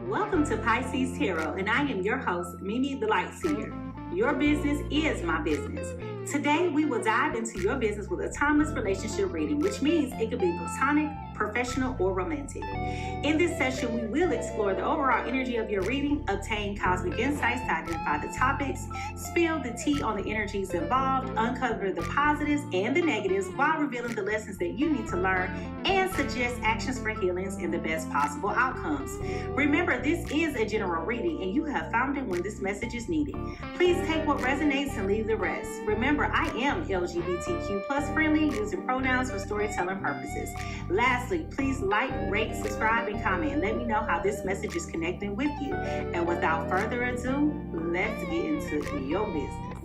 Welcome to Pisces Tarot, and I am your host, Mimi Lightseer. Your business is my business. Today, we will dive into your business with a timeless relationship reading, which means it could be platonic, professional, or romantic. In this session, we will explore the overall energy of your reading, obtain cosmic insights to identify the topics, spill the tea on the energies involved, uncover the positives and the negatives while revealing the lessons that you need to learn, and suggest actions for healings and the best possible outcomes. Remember, this is a general reading, and you have found it when this message is needed. Please take what resonates and leave the rest. Remember, I am LGBTQ plus friendly, using pronouns for storytelling purposes. Lastly, please like, rate, subscribe, and comment. Let me know how this message is connecting with you. And without further ado, let's get into your business.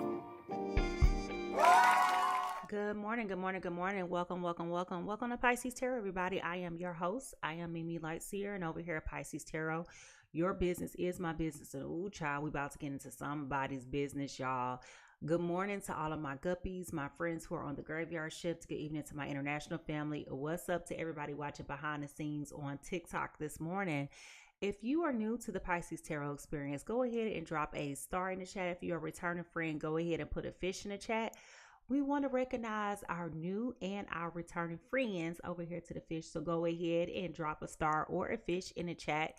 Good morning, good morning, good morning. Welcome to Pisces Tarot, everybody. I am your host. I am Mimi Lightseer, and over here at Pisces Tarot, your business is my business. And ooh, child, we about to get into somebody's business, y'all. Good morning to all of my guppies, my friends who are on the graveyard shift. Good evening to my international family. What's up to everybody watching behind the scenes on TikTok this morning? If you are new to the Pisces Tarot experience, go ahead and drop a star in the chat. If you're a returning friend, go ahead and put a fish in the chat. We want to recognize our new and our returning friends over here to the fish. So go ahead and drop a star or a fish in the chat.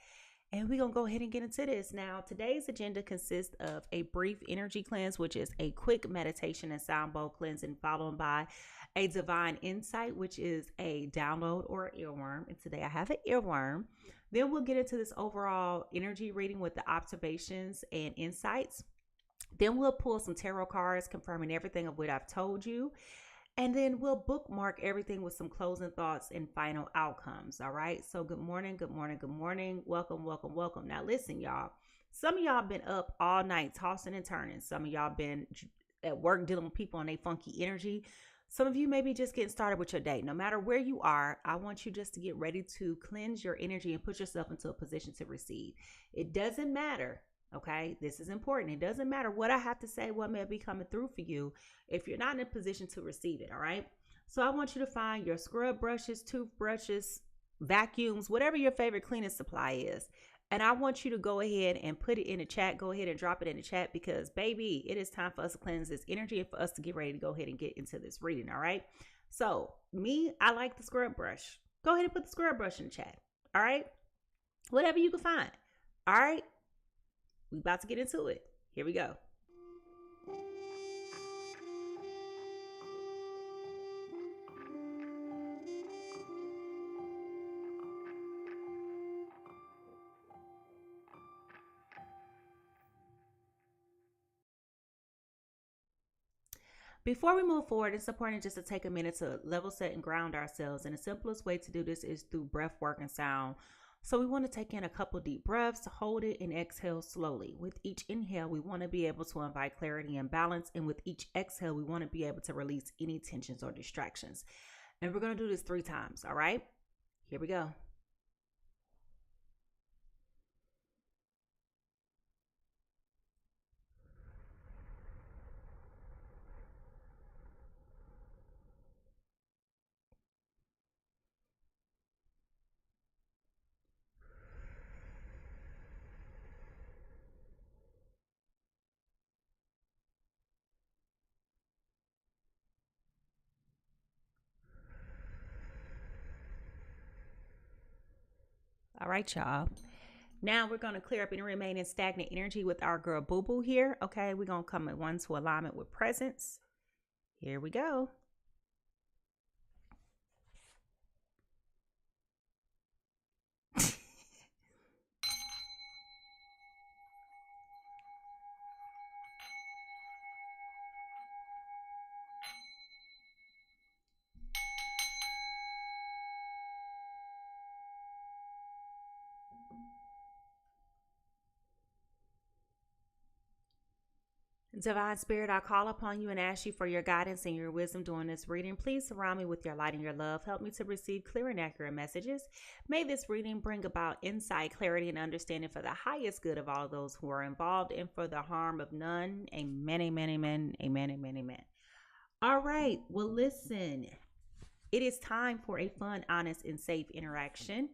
And we're going to go ahead and get into this. Now, today's agenda consists of a brief energy cleanse, which is a quick meditation and sound bowl cleansing, followed by a divine insight, which is a download or earworm. And today I have an earworm. Then we'll get into this overall energy reading with the observations and insights. Then we'll pull some tarot cards confirming everything of what I've told you. And then we'll bookmark everything with some closing thoughts and final outcomes. All right. So good morning, good morning, good morning. Welcome, welcome, welcome. Now listen, y'all. Some of y'all been up all night tossing and turning. Some of y'all been at work dealing with people on their funky energy. Some of you may be just getting started with your day. No matter where you are, I want you just to get ready to cleanse your energy and put yourself into a position to receive. It doesn't matter. Okay, this is important. It doesn't matter what I have to say, what may be coming through for you, if you're not in a position to receive it. All right. So I want you to find your scrub brushes, toothbrushes, vacuums, whatever your favorite cleaning supply is. And I want you to go ahead and put it in the chat. Go ahead and drop it in the chat because, baby, it is time for us to cleanse this energy and for us to get ready to go ahead and get into this reading. All right. So me, I like the scrub brush. Go ahead and put the scrub brush in the chat. All right. Whatever you can find. All right. We about to get into it. Here we go. Before we move forward, it's important just to take a minute to level set and ground ourselves. And the simplest way to do this is through breath work and sound. So we want to take in a couple deep breaths, hold it, and exhale slowly. With each inhale, we want to be able to invite clarity and balance. And with each exhale, we want to be able to release any tensions or distractions. And we're going to do this 3 times. All right, here we go. All right, y'all. Now we're going to clear up any remaining stagnant energy with our girl Boo Boo here. Okay, we're going to come at one to alignment with presence. Here we go. Divine Spirit, I call upon you and ask you for your guidance and your wisdom during this reading. Please surround me with your light and your love. Help me to receive clear and accurate messages. May this reading bring about insight, clarity, and understanding for the highest good of all those who are involved and for the harm of none. Amen, amen, amen, amen, amen, amen. All right. Well, listen, it is time for a fun, honest, and safe interaction.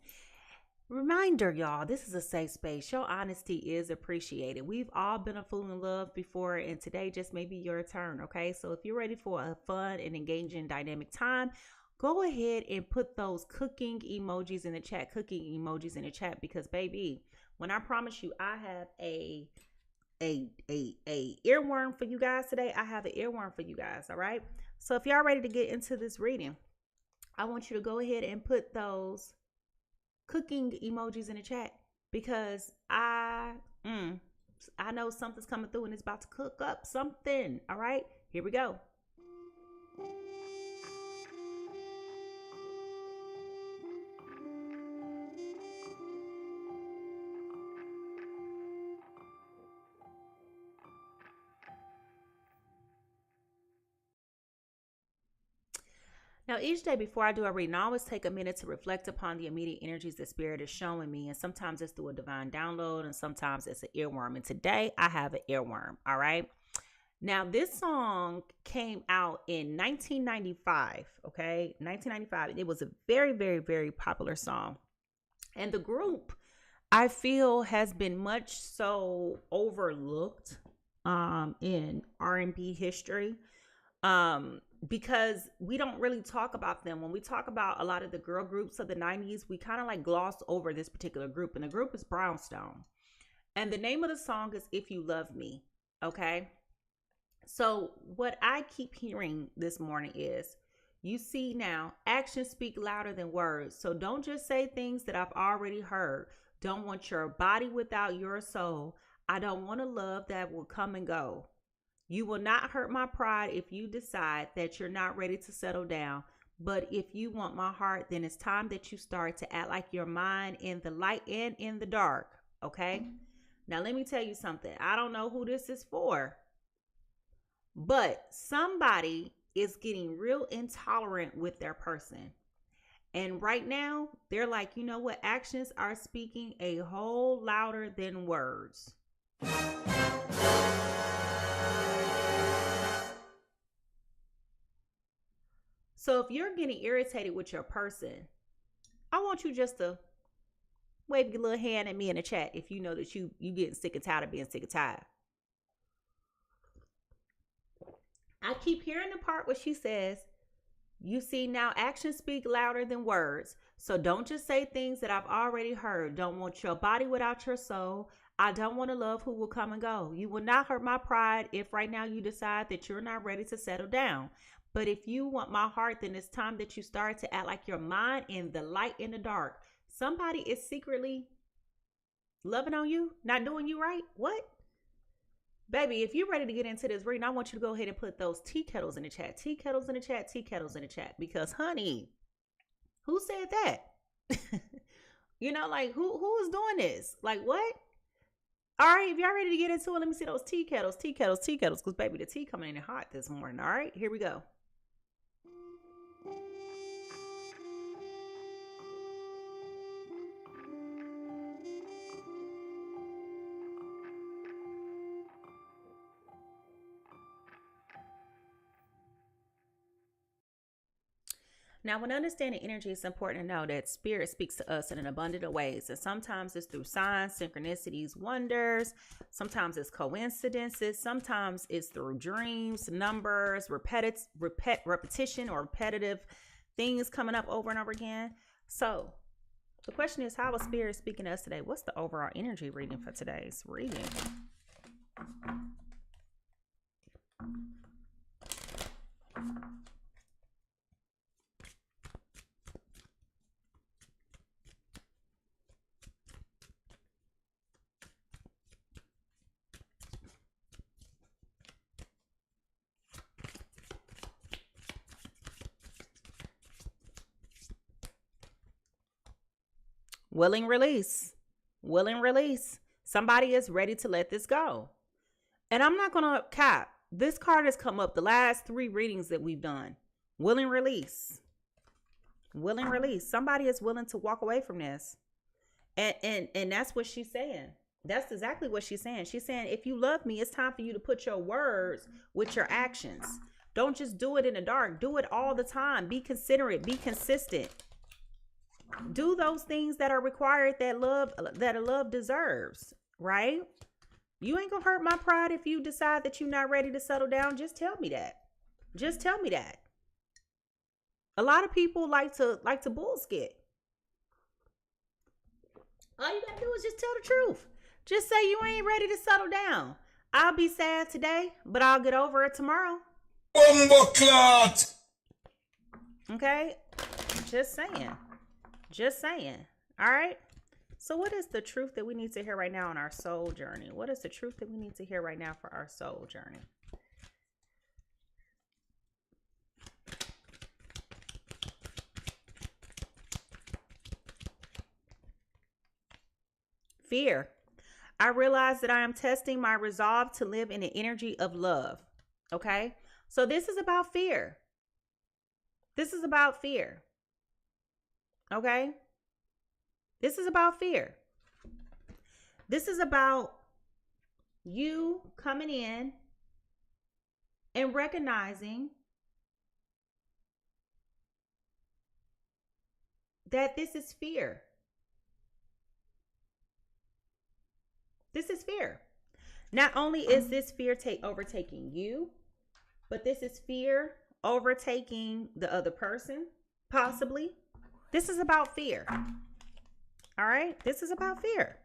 Reminder, y'all, this is a safe space. Your honesty is appreciated. We've all been a fool in love before, and today just may be your turn, okay? So if you're ready for a fun and engaging dynamic time, go ahead and put those cooking emojis in the chat, because baby, when I promise you I have a earworm for you guys today, I have an earworm for you guys, all right? So if y'all ready to get into this reading, I want you to go ahead and put those cooking emojis in the chat, because I know something's coming through and it's about to cook up something. All right, here we go. Now, each day before I do a reading, I always take a minute to reflect upon the immediate energies that Spirit is showing me. And sometimes it's through a divine download, and sometimes it's an earworm. And today I have an earworm. All right. Now, this song came out in 1995. Okay. 1995. It was a very, very, very popular song. And the group, I feel, has been much so overlooked in R&B history. Because we don't really talk about them. When we talk about a lot of the girl groups of the 90s, we kind of like gloss over this particular group. And the group is Brownstone. And the name of the song is If You Love Me. Okay. So what I keep hearing this morning is, you see now, actions speak louder than words. So don't just say things that I've already heard. Don't want your body without your soul. I don't want a love that will come and go. You will not hurt my pride if you decide that you're not ready to settle down. But if you want my heart, then it's time that you start to act like you're mine in the light and in the dark. Okay? Now, let me tell you something. I don't know who this is for, but somebody is getting real intolerant with their person. And right now, they're like, you know what? Actions are speaking a whole louder than words. So if you're getting irritated with your person, I want you just to wave your little hand at me in the chat if you know that you getting sick and tired of being sick and tired. I keep hearing the part where she says, you see now, actions speak louder than words. So don't just say things that I've already heard. Don't want your body without your soul. I don't want a love who will come and go. You will not hurt my pride if right now you decide that you're not ready to settle down. But if you want my heart, then it's time that you start to act like you're mine in the light and the dark. Somebody is secretly loving on you, not doing you right. What? Baby, if you're ready to get into this reading, I want you to go ahead and put those tea kettles in the chat. Tea kettles in the chat. Tea kettles in the chat. Because, honey, who said that? You know, like, who is doing this? Like, what? All right, if y'all ready to get into it, let me see those tea kettles. Because, baby, the tea coming in hot this morning. All right, here we go. Now, when understanding energy, it's important to know that Spirit speaks to us in an abundant of ways. And sometimes it's through signs, synchronicities, wonders. Sometimes it's coincidences. Sometimes it's through dreams, numbers, repetition or repetitive things coming up over and over again. So the question is, how is Spirit speaking to us today? What's the overall energy reading for today's reading? Willing release. Somebody is ready to let this go. And I'm not going to cap. This card has come up the last 3 readings that we've done. Willing release. Somebody is willing to walk away from this. And that's what she's saying. That's exactly what she's saying. She's saying, if you love me, it's time for you to put your words with your actions. Don't just do it in the dark. Do it all the time. Be considerate. Be consistent. Do those things that are required that a love deserves, right? You ain't gonna hurt my pride if you decide that you're not ready to settle down. Just tell me that. Just tell me that. A lot of people like to bullshit. All you gotta do is just tell the truth. Just say you ain't ready to settle down. I'll be sad today, but I'll get over it tomorrow. Okay? Just saying. Just saying. All right? So what is the truth that we need to hear right now on our soul journey? What is the truth that we need to hear right now for our soul journey? Fear. I realize that I am testing my resolve to live in the energy of love. Okay? So this is about fear. This is about fear. Okay? This is about fear. This is about you coming in and recognizing that this is fear. This is fear. Not only is this fear overtaking you, but this is fear overtaking the other person, possibly. This is about fear. All right? This is about fear.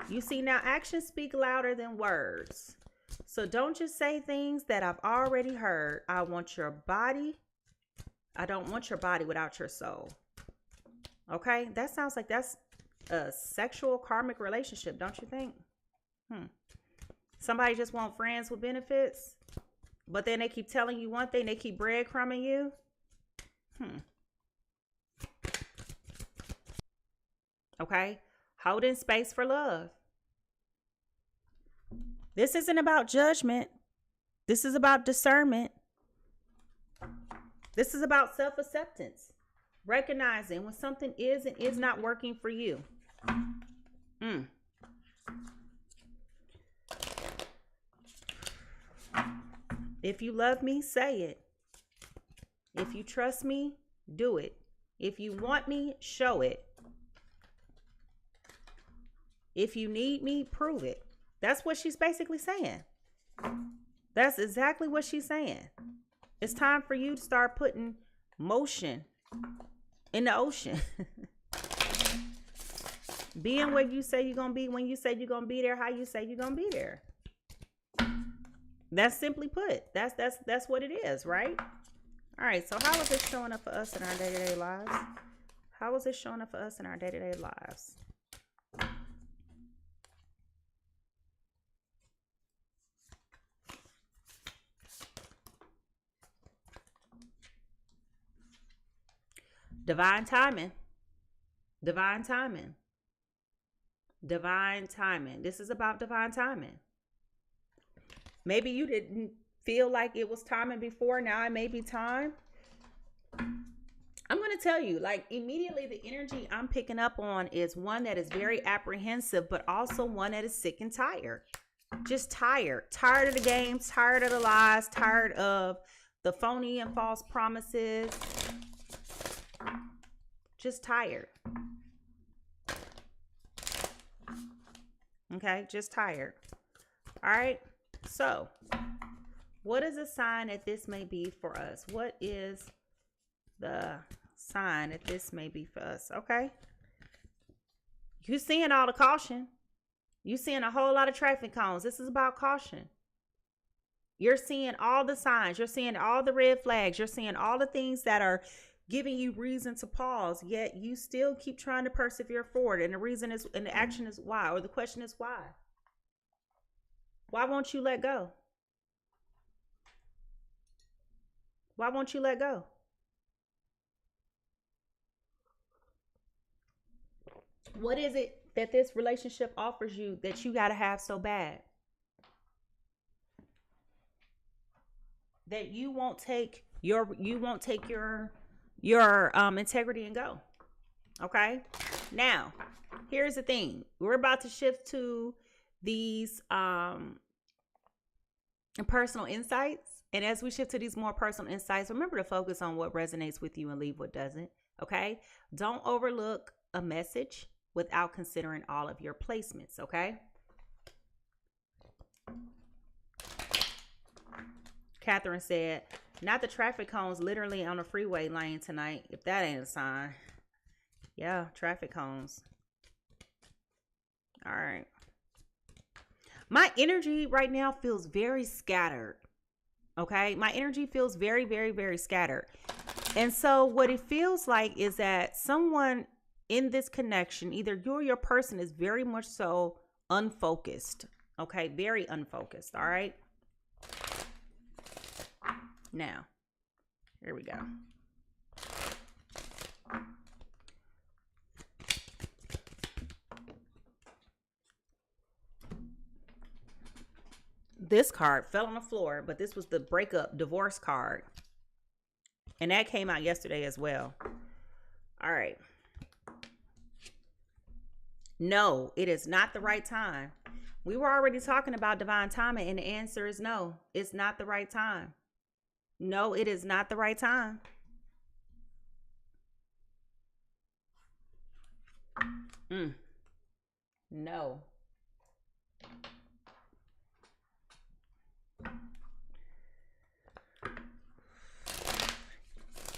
You see, now actions speak louder than words. So don't just say things that I've already heard. I want your body. I don't want your body without your soul. Okay? That sounds like that's a sexual karmic relationship, don't you think? Somebody just want friends with benefits, but then they keep telling you one thing, they keep breadcrumbing you. Okay? Holding space for love. This isn't about judgment. This is about discernment. This is about self-acceptance. Recognizing when something is and is not working for you. If you love me, say it. If you trust me, do it. If you want me, show it. If you need me, prove it. That's what she's basically saying. That's exactly what she's saying. It's time for you to start putting motion in the ocean. Being where you say you're going to be, when you say you're going to be there, how you say you're going to be there. That's simply put. That's what it is, right? All right, so how is this showing up for us in our day-to-day lives? How is this showing up for us in our day-to-day lives? Divine timing. Divine timing. Divine timing. This is about divine timing. Maybe you didn't feel like it was timing before. Now it may be time. I'm going to tell you, like, immediately the energy I'm picking up on is one that is very apprehensive, but also one that is sick and tired. Just tired. Tired of the games, tired of the lies, tired of the phony and false promises. Just tired. Okay, just tired. All right. So, what is a sign that this may be for us? What is the sign that this may be for us? Okay. You seeing all the caution. You seeing a whole lot of traffic cones. This is about caution. You're seeing all the signs. You're seeing all the red flags. You're seeing all the things that are giving you reason to pause, yet you still keep trying to persevere forward. And the reason is, and the action is why, or the question is why? Why won't you let go? Why won't you let go? What is it that this relationship offers you that you got to have so bad? That you won't take your integrity and go. Okay. Now, here's the thing. We're about to shift to these and personal insights. And as we shift to these more personal insights, remember to focus on what resonates with you and leave what doesn't. Okay. Don't overlook a message without considering all of your placements. Okay. Catherine said, not the traffic cones literally on the freeway lane tonight. If that ain't a sign. Yeah, traffic cones. All right. My energy right now feels very scattered. Okay. My energy feels very, very, very scattered. And so what it feels like is that someone in this connection, either you or your person, is very much so unfocused. Okay. Very unfocused. All right. Now, here we go. This card fell on the floor, but this was the breakup divorce card. And that came out yesterday as well. All right. No, it is not the right time. We were already talking about divine timing, and the answer is no. It's not the right time. No, it is not the right time. No.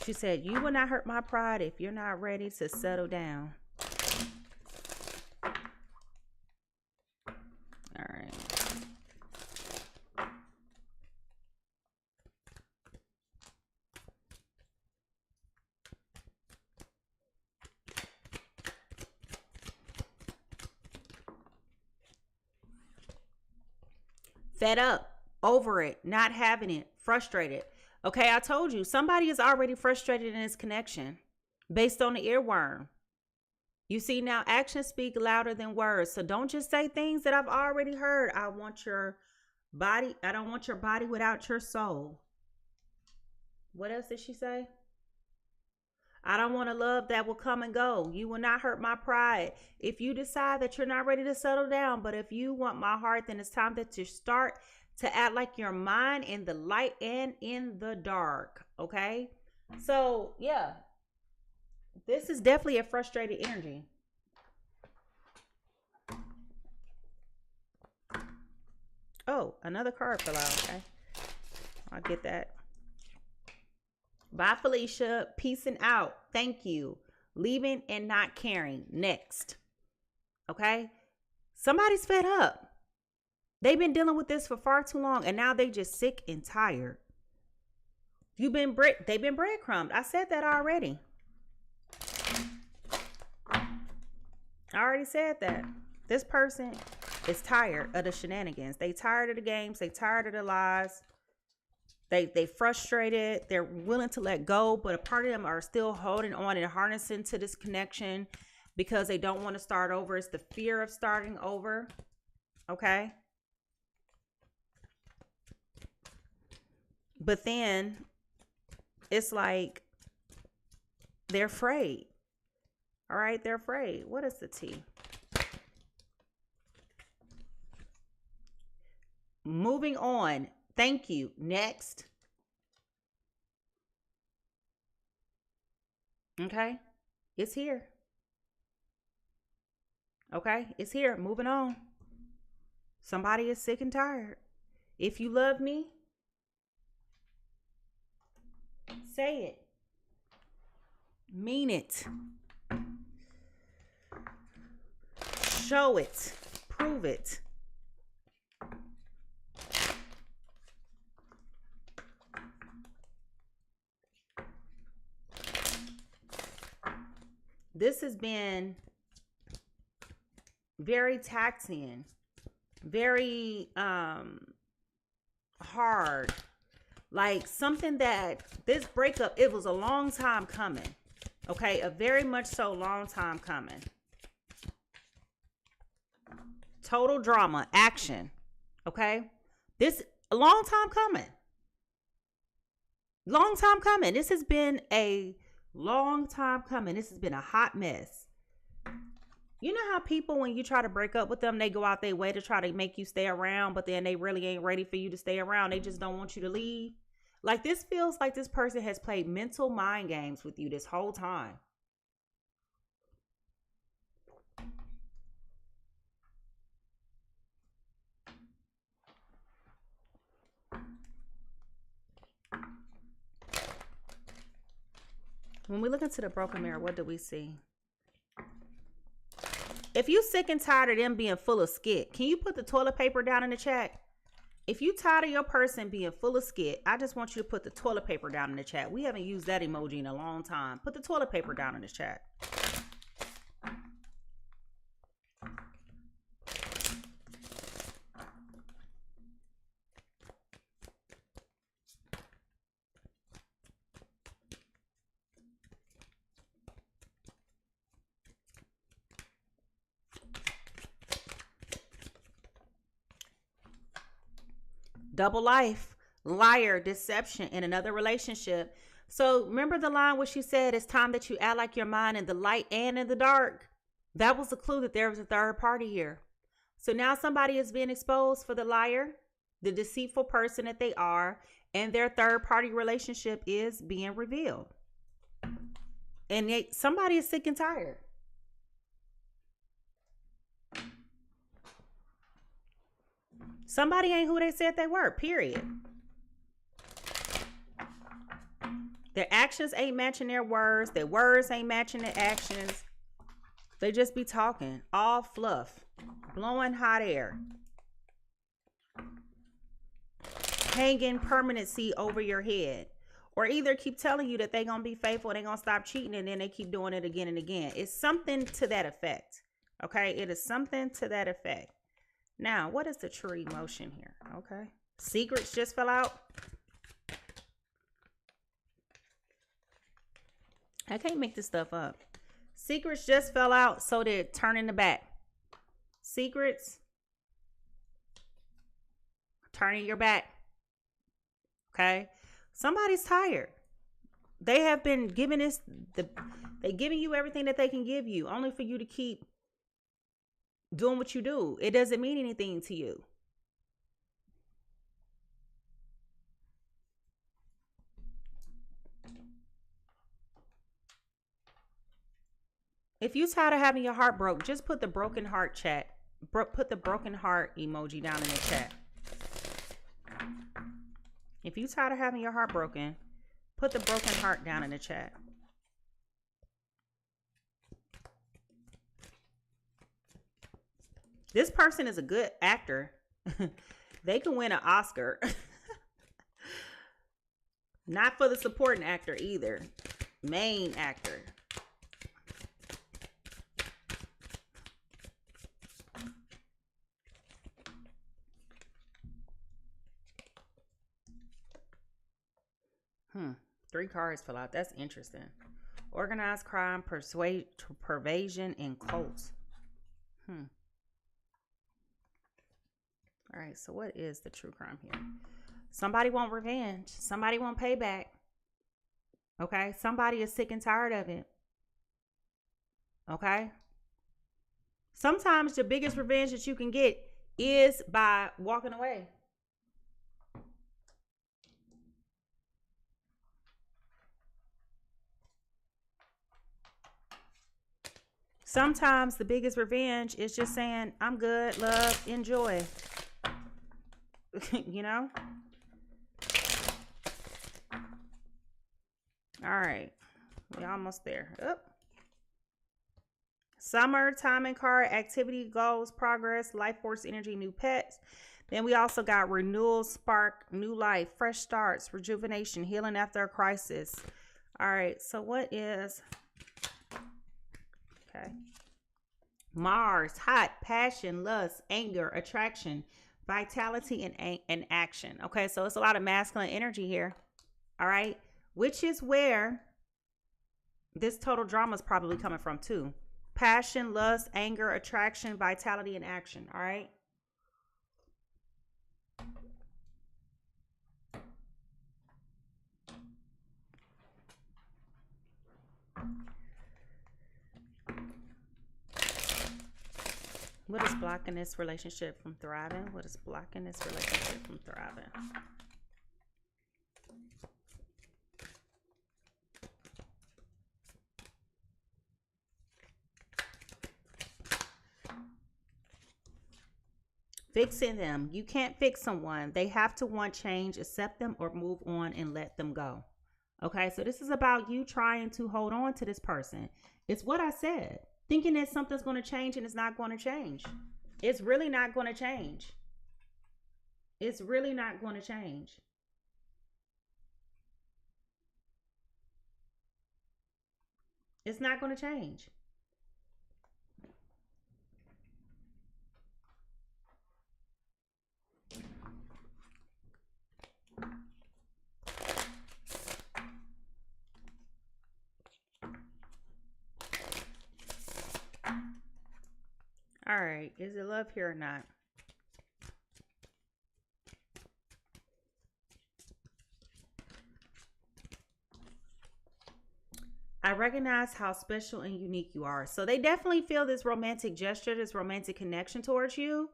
She said, you will not hurt my pride if you're not ready to settle down. All right. Fed up, over it, not having it, frustrated. Okay, I told you, somebody is already frustrated in this connection based on the earworm. You see, now actions speak louder than words. So don't just say things that I've already heard. I want your body. I don't want your body without your soul. What else did she say? I don't want a love that will come and go. You will not hurt my pride. If you decide that you're not ready to settle down, but if you want my heart, then it's time that you start to act like you're mine in the light and in the dark. Okay. So yeah, this is definitely a frustrated energy. Oh, another card fell out. Okay. I'll get that. Bye, Felicia. Peace and out. Thank you. Leaving and not caring. Next. Okay. Somebody's fed up. They've been dealing with this for far too long, and now they just sick and tired. They've been breadcrumbed. I said that already. I already said that. This person is tired of the shenanigans. They tired of the games. They tired of the lies. They frustrated. They're willing to let go, but a part of them are still holding on and harnessing to this connection because they don't want to start over. It's the fear of starting over. Okay. But then it's like they're afraid. All right, they're afraid. What is the T? Moving on. Thank you. Next. Okay. It's here. Okay. It's here. Moving on. Somebody is sick and tired. If you love me, say it. Mean it. Show it. Prove it. This has been very taxing, very hard. Like something that this breakup, it was a long time coming. Okay, a very much so long time coming. Total drama, action. Okay, this a long time coming. Long time coming. This has been a long time coming. This has been a hot mess. You know how people, when you try to break up with them, they go out their way to try to make you stay around, but then they really ain't ready for you to stay around. They just don't want you to leave. Like, this feels like this person has played mental mind games with you this whole time. When we look into the broken mirror, what do we see? If you sick and tired of them being full of skit, can you put the toilet paper down in the chat? If you tired of your person being full of skit, I just want you to put the toilet paper down in the chat. We haven't used that emoji in a long time. Put the toilet paper down in the chat. Double life, liar, deception in another relationship. So remember the line where she said, it's time that you act like your mind in the light and in the dark. That was the clue that there was a third party here. So now somebody is being exposed for the liar, the deceitful person that they are, and their third party relationship is being revealed. And somebody is sick and tired. Somebody ain't who they said they were, period. Their actions ain't matching their words. Their words ain't matching their actions. They just be talking, all fluff, blowing hot air, hanging permanency over your head. Or either keep telling you that they're going to be faithful, they're going to stop cheating, and then they keep doing it again and again. It's something to that effect. Okay, it is something to that effect. Now, what is the true emotion here? Okay. Secrets just fell out. I can't make this stuff up. Secrets just fell out, so they're turning the back. Secrets. Turning your back. Okay. Somebody's tired. They have been giving they giving you everything that they can give you, only for you to keep doing what you do. It doesn't mean anything to you. If you tired of having your heart broke, just put the broken heart chat. Put the broken heart emoji down in the chat. If you tired of having your heart broken, put the broken heart down in the chat. This person is a good actor. They can win an Oscar. Not for the supporting actor either. Main actor. Three cards fell out. That's interesting. Organized crime, pervasion, and cults. All right, so what is the true crime here? Somebody want revenge. Somebody want payback. Okay, somebody is sick and tired of it. Okay. Sometimes the biggest revenge that you can get is by walking away. Sometimes the biggest revenge is just saying, I'm good, love, enjoy. You know? All right. We're almost there. Oop. Summer, timing card, activity, goals, progress, life force, energy, new pets. Then we also got renewal, spark, new life, fresh starts, rejuvenation, healing after a crisis. All right. So what is... Okay. Mars, hot, passion, lust, anger, attraction, vitality, and action. Okay, so it's a lot of masculine energy here. All right, which is where this total drama is probably coming from too. Passion, lust, anger, attraction, vitality, and action. All right. What is blocking this relationship from thriving? What is blocking this relationship from thriving? Fixing them. You can't fix someone. They have to want change, accept them, or move on and let them go. Okay, so this is about you trying to hold on to this person. It's what I said. Thinking that something's going to change and it's not going to change. It's really not going to change. It's really not going to change. It's not going to change. All right, is it love here or not? I recognize how special and unique you are. So they definitely feel this romantic gesture, this romantic connection towards you.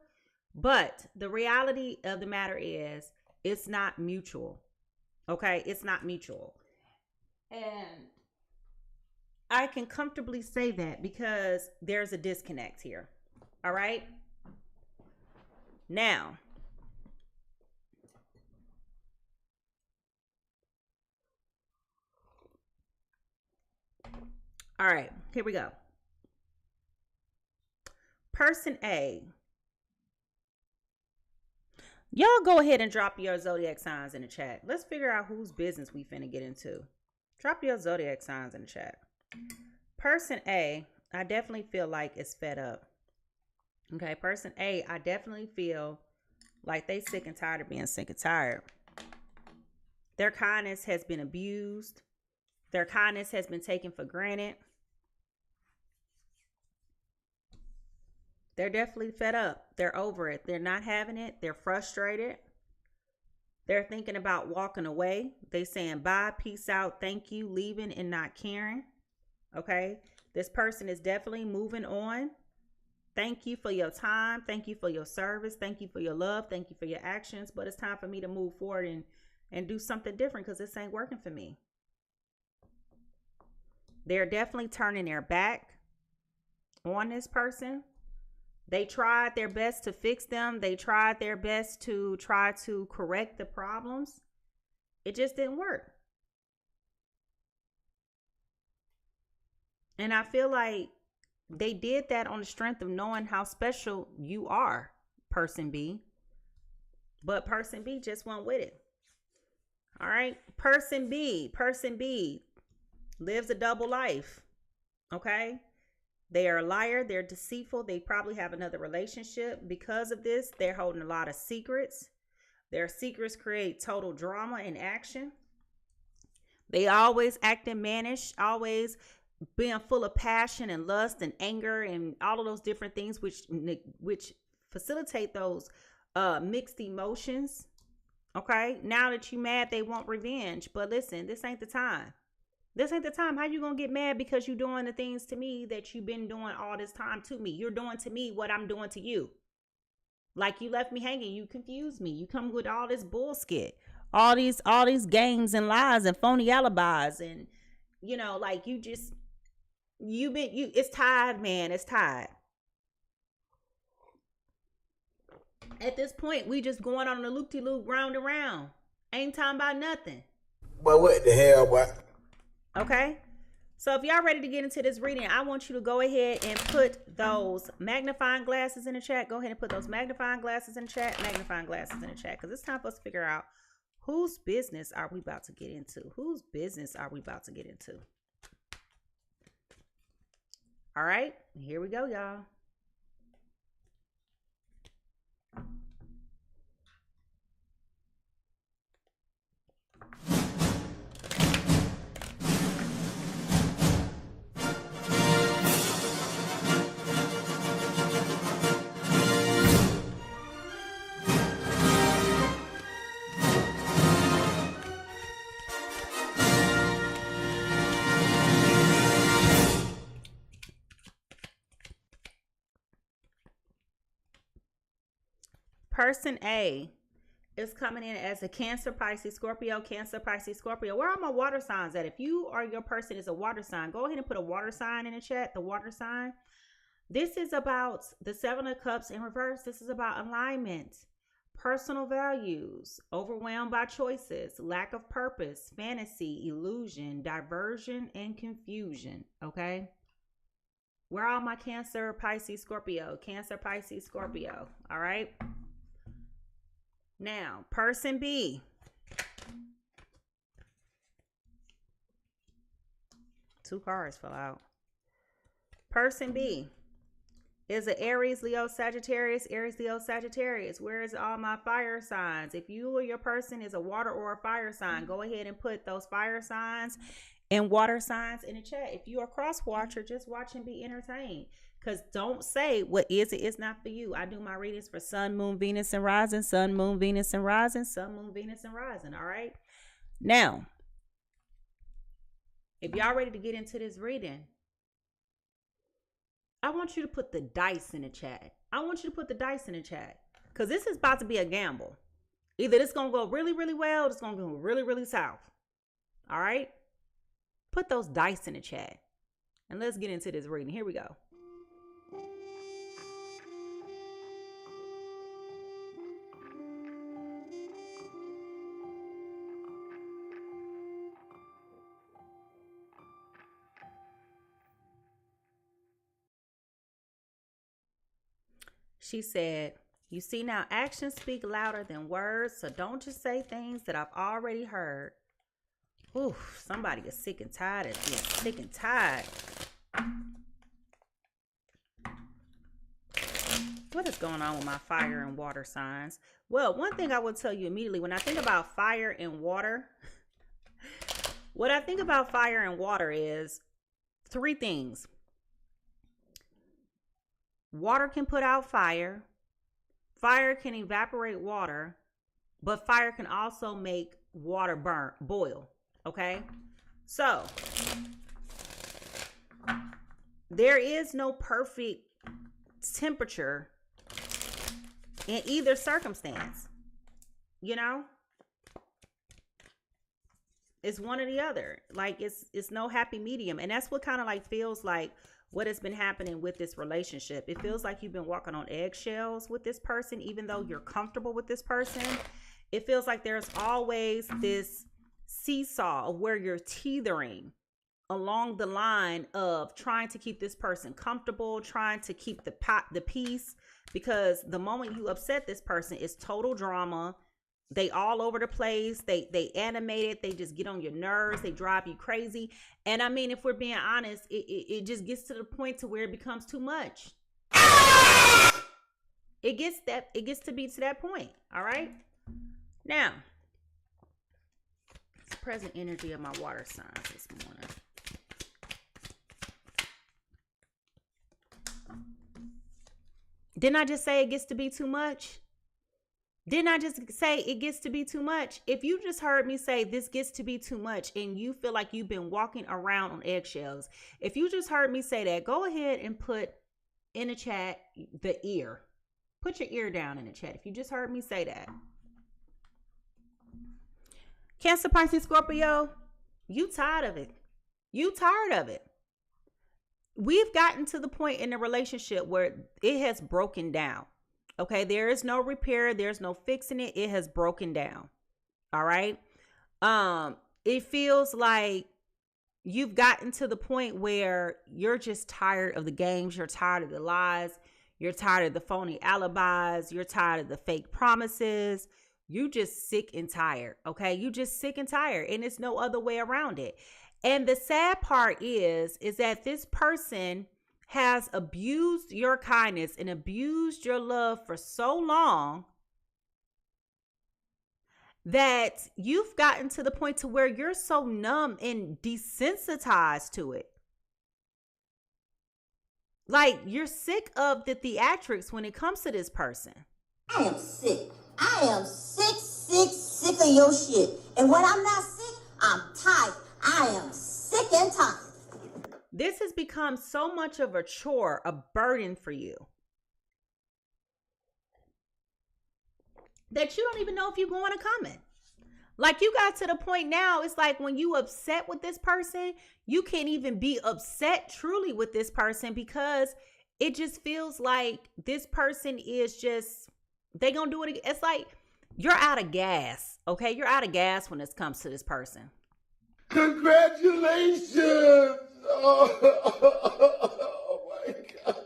But the reality of the matter is it's not mutual. Okay, it's not mutual. And I can comfortably say that because there's a disconnect here. All right. Now, all right, here we go. Person A. Y'all go ahead and drop your zodiac signs in the chat. Let's figure out whose business we finna get into. Drop your zodiac signs in the chat. Person A, I definitely feel like it's fed up. Okay, person A, I definitely feel like they sick and tired of being sick and tired. Their kindness has been abused. Their kindness has been taken for granted. They're definitely fed up. They're over it. They're not having it. They're frustrated. They're thinking about walking away. They saying bye, peace out, thank you, leaving and not caring. Okay, this person is definitely moving on. Thank you for your time. Thank you for your service. Thank you for your love. Thank you for your actions. But it's time for me to move forward and do something different because this ain't working for me. They're definitely turning their back on this person. They tried their best to fix them. They tried their best to try to correct the problems. It just didn't work. And I feel like they did that on the strength of knowing how special you are, person B. But person B just went with it. All right. Person B lives a double life. Okay. They are a liar. They're deceitful. They probably have another relationship. Because of this, they're holding a lot of secrets. Their secrets create total drama and action. They always acting mannish, always being full of passion and lust and anger and all of those different things which facilitate those mixed emotions. Okay, now that you mad, they want revenge. But listen, this ain't the time. This ain't the time. How you gonna get mad because you doing the things to me that you've been doing all this time to me? You're doing to me what I'm doing to you. Like you left me hanging. You confused me. You come with all this bullshit, all these games and lies and phony alibis, and like it's tied, man. It's tied. At this point, we just going on a loop-de-loop, round and round. Ain't talking about nothing. But what the hell, boy? Okay? So if y'all ready to get into this reading, I want you to go ahead and put those magnifying glasses in the chat. Go ahead and put those magnifying glasses in the chat. Magnifying glasses in the chat. Because it's time for us to figure out whose business are we about to get into. Whose business are we about to get into? All right, here we go, y'all. Person A is coming in as a Cancer, Pisces, Scorpio, Cancer, Pisces, Scorpio. Where are my water signs at? If you or your person is a water sign, go ahead and put a water sign in the chat, the water sign. This is about the Seven of Cups in reverse. This is about alignment, personal values, overwhelmed by choices, lack of purpose, fantasy, illusion, diversion, and confusion. Okay. Where are my Cancer, Pisces, Scorpio? Cancer, Pisces, Scorpio. All right. Now, person B. Two cards fell out. Person B is an Aries, Leo, Sagittarius, Aries, Leo, Sagittarius. Where is all my fire signs? If you or your person is a water or a fire sign, go ahead and put those fire signs and water signs in the chat. If you're a cross watcher, just watch and be entertained. Because don't say what is not for you. I do my readings for Sun, Moon, Venus, and Rising. Sun, Moon, Venus, and Rising. Sun, Moon, Venus, and Rising. All right. Now, if y'all ready to get into this reading, I want you to put the dice in the chat. I want you to put the dice in the chat. Because this is about to be a gamble. Either it's going to go really, really well, or it's going to go really, really south. All right. Put those dice in the chat. And let's get into this reading. Here we go. She said, you see now, actions speak louder than words, so don't just say things that I've already heard. Ooh, somebody is sick and tired of being sick and tired. What is going on with my fire and water signs? Well, one thing I will tell you immediately, when I think about fire and water, what I think about fire and water is three things. Water can put out fire. Fire can evaporate water, but fire can also make water boil. Okay? So, there is no perfect temperature in either circumstance. You know? It's one or the other. Like it's no happy medium. And that's what kind of like feels like what has been happening with this relationship. It feels like you've been walking on eggshells with this person, even though you're comfortable with this person. It feels like there's always this seesaw of where you're teetering along the line of trying to keep this person comfortable, trying to keep the peace, because the moment you upset this person, it's total drama. They all over the place. They animate it. They just get on your nerves. They drive you crazy. And I mean, if we're being honest, it just gets to the point to where it becomes too much. It gets to be to that point. All right. Now, it's present energy of my water signs this morning. Didn't I just say it gets to be too much? Didn't I just say it gets to be too much? If you just heard me say this gets to be too much and you feel like you've been walking around on eggshells, if you just heard me say that, go ahead and put in the chat the ear. Put your ear down in the chat if you just heard me say that. Cancer, Pisces, Scorpio, you tired of it. You tired of it. We've gotten to the point in the relationship where it has broken down. Okay, there is no repair. There's no fixing it. It has broken down. All right. It feels like you've gotten to the point where you're just tired of the games. You're tired of the lies. You're tired of the phony alibis. You're tired of the fake promises. You just sick and tired. Okay, you just sick and tired, and it's no other way around it. And the sad part is that this person has abused your kindness and abused your love for so long that you've gotten to the point to where you're so numb and desensitized to it. Like, you're sick of the theatrics when it comes to this person. I am sick. I am sick of your shit. And when I'm not sick, I'm tired. I am sick and tired. This has become so much of a chore, a burden for you. that you don't even know if you're going or coming. Like, you got to the point now, it's like when you upset with this person, you can't even be upset truly with this person because it just feels like this person is just, they gonna do it again. It's like you're out of gas, okay? You're out of gas when it comes to this person. Congratulations! Oh my God.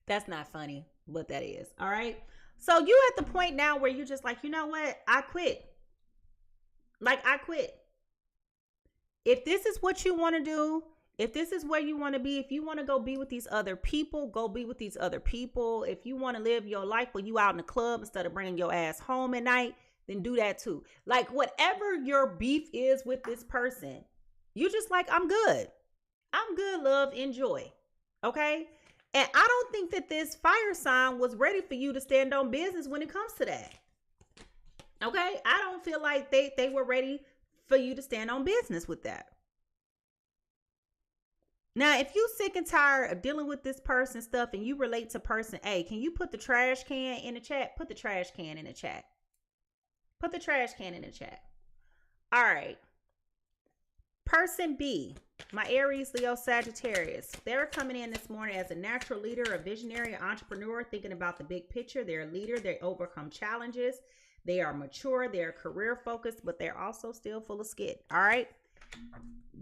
That's not funny, but that is, all right? So you at the point now where you're just like, you know what? I quit. Like, I quit. If this is what you want to do, if this is where you want to be, if you want to go be with these other people, go be with these other people. If you want to live your life where you out in the club instead of bringing your ass home at night, then do that too. Like, whatever your beef is with this person, you just like, I'm good. I'm good, love, enjoy. Okay? And I don't think that this fire sign was ready for you to stand on business when it comes to that. Okay? I don't feel like they were ready for you to stand on business with that. Now, if you sick and tired of dealing with this person stuff and you relate to person A, can you put the trash can in the chat? Put the trash can in the chat. Put the trash can in the chat. All right. Person B, my Aries, Leo, Sagittarius. They're coming in this morning as a natural leader, a visionary, an entrepreneur, thinking about the big picture. They're a leader. They overcome challenges. They are mature. They're career focused, but they're also still full of skit. All right.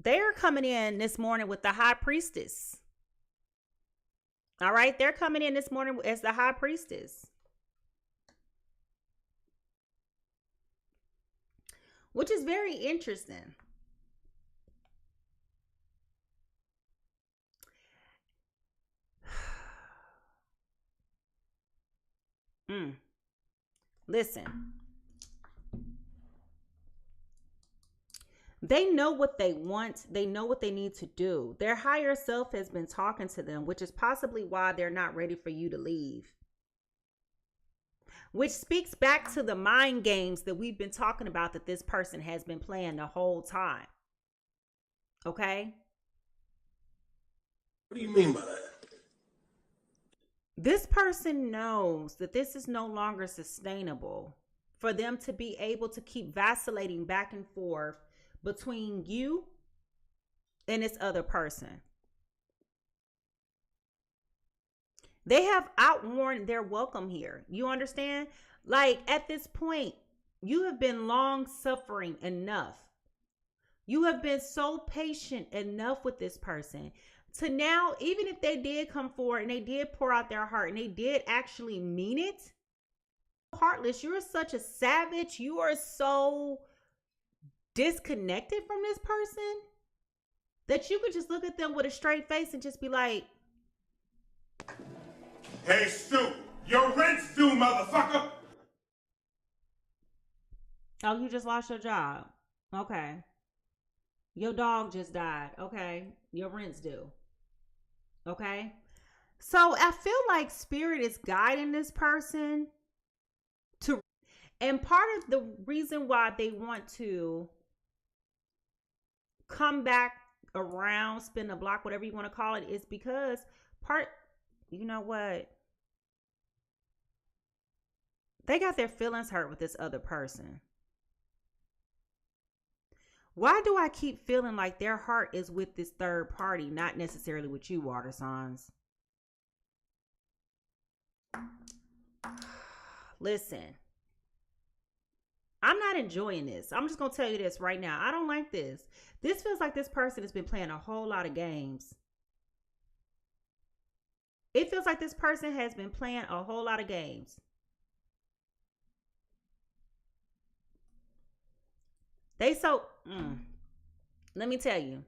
They're coming in this morning with the high priestess. All right. They're coming in this morning as the high priestess. Which is very interesting. Listen. They know what they want. They know what they need to do. Their higher self has been talking to them, which is possibly why they're not ready for you to leave. Which speaks back to the mind games that we've been talking about that this person has been playing the whole time. Okay? What do you mean by that? This person knows that this is no longer sustainable for them to be able to keep vacillating back and forth between you and this other person. They have outworn their welcome here. You understand? Like, at this point, you have been long suffering enough. You have been so patient enough with this person to now, even if they did come forward and they did pour out their heart and they did actually mean it, heartless, you're such a savage. You are so disconnected from this person that you could just look at them with a straight face and just be like, hey, Stu, your rent's due, motherfucker. oh, you just lost your job. Okay. Your dog just died. Okay. Your rent's due. Okay. So I feel like spirit is guiding this person to, and part of the reason why they want to come back around, spin the block, whatever you want to call it, is because you know what? They got their feelings hurt with this other person. Why do I keep feeling like their heart is with this third party, not necessarily with you, water signs? Listen, I'm not enjoying this. I'm just going to tell you this right now. I don't like this. This feels like this person has been playing a whole lot of games. It feels like this person has been playing a whole lot of games. Let me tell you.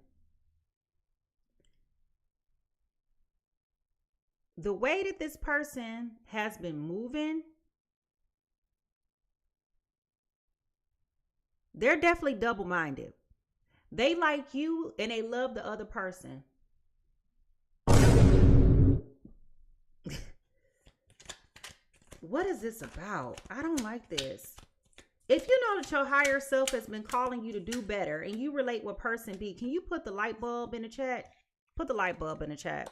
The way that this person has been moving, they're definitely double-minded. They like you and they love the other person. What is this about? I don't like this. If you know that your higher self has been calling you to do better and you relate with person B, can you put the light bulb in the chat? Put the light bulb in the chat.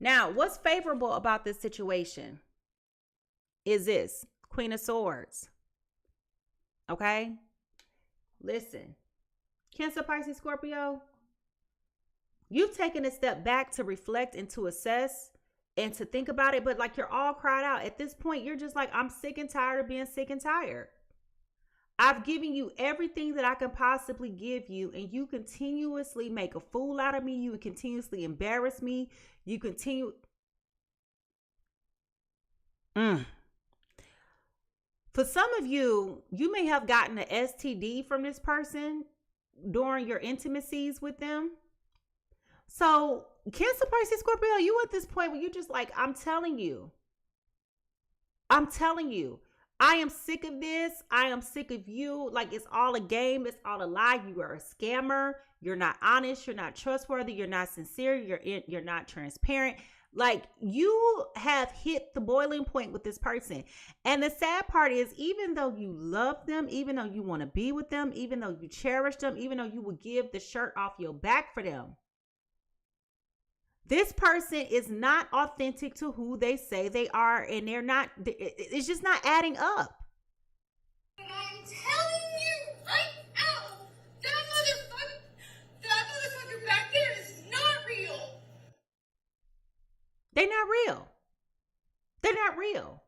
Now, what's favorable about this situation is this Queen of Swords. Okay? Listen, Cancer, Pisces, Scorpio, you've taken a step back to reflect and to assess and to think about it, but like you're all cried out. At this point, you're just like, I'm sick and tired of being sick and tired. I've given you everything that I can possibly give you, and you continuously make a fool out of me. You continuously embarrass me. You continue. For some of you, you may have gotten an STD from this person during your intimacies with them. So Cancer, Pisces, Scorpio, you at this point where you're just like, I'm telling you, I am sick of this. I am sick of you. Like, it's all a game. It's all a lie. You are a scammer. You're not honest. You're not trustworthy. You're not sincere. You're not transparent. Like, you have hit the boiling point with this person. And the sad part is, even though you love them, even though you want to be with them, even though you cherish them, even though you would give the shirt off your back for them, this person is not authentic to who they say they are, and they're not, it's just not adding up. And I'm telling you right now, that motherfucker back there is not real. They're not real. They're not real.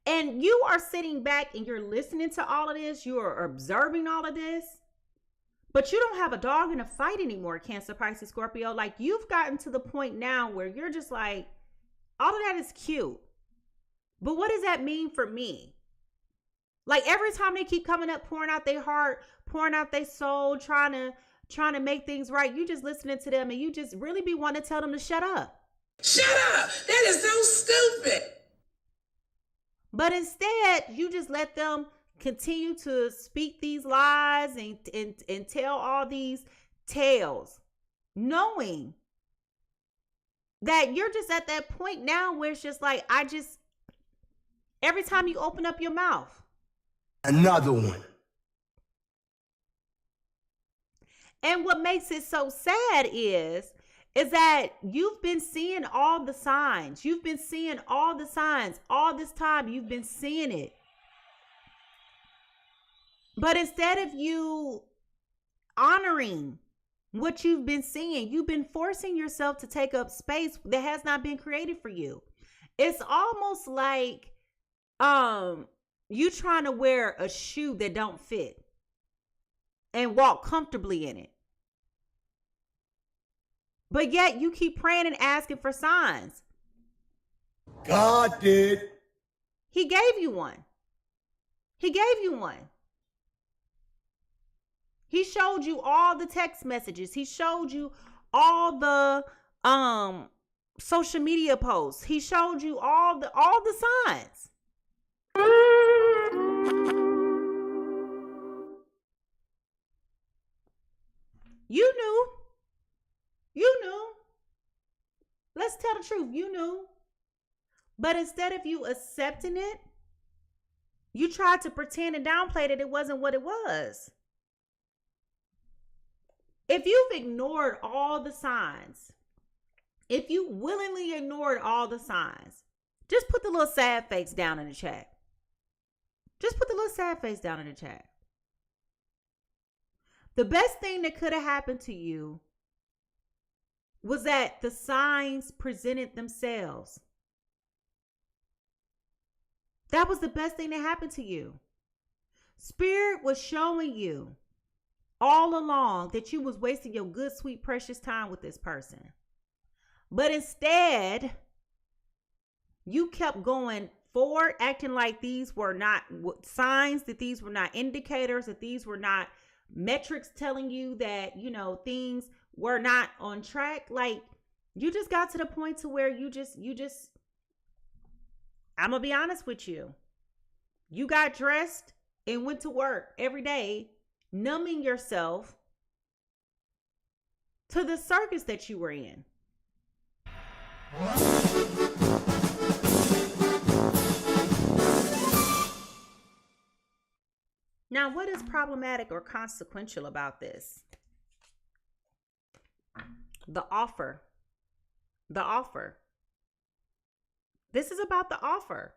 And you are sitting back and you're listening to all of this. You are observing all of this. But you don't have a dog in a fight anymore, Cancer, Pisces, Scorpio. Like, you've gotten to the point now where you're just like, all of that is cute, but what does that mean for me? Like, every time they keep coming up, pouring out their heart, pouring out their soul, trying to make things right, you just listening to them and you just really be wanting to tell them to shut up. Shut up! That is so stupid! But instead, you just let them continue to speak these lies and tell all these tales, knowing that you're just at that point now where it's just like, every time you open up your mouth, Another one. And what makes it so sad is that you've been seeing all the signs. You've been seeing all the signs all this time. You've been seeing it. But instead of you honoring what you've been seeing, you've been forcing yourself to take up space that has not been created for you. It's almost like you trying to wear a shoe that don't fit and walk comfortably in it. But yet you keep praying and asking for signs. God did. He gave you one. He gave you one. He showed you all the text messages. He showed you all the social media posts. He showed you all the signs. You knew. You knew. Let's tell the truth. You knew. But instead of you accepting it, you tried to pretend and downplay that it wasn't what it was. If you've ignored all the signs, if you willingly ignored all the signs, just put the little sad face down in the chat. Just put the little sad face down in the chat. The best thing that could have happened to you was that the signs presented themselves. That was the best thing that happened to you. Spirit was showing you all along that you was wasting your good, sweet, precious time with this person. But instead, you kept going forward, acting like these were not signs, that these were not indicators, that these were not metrics telling you that, you know, things were not on track. Like, you just got to the point to where you just, I'm gonna be honest with you. You got dressed and went to work every day, numbing yourself to the circus that you were in. Now, what is problematic or consequential about this? The offer. The offer. This is about the offer.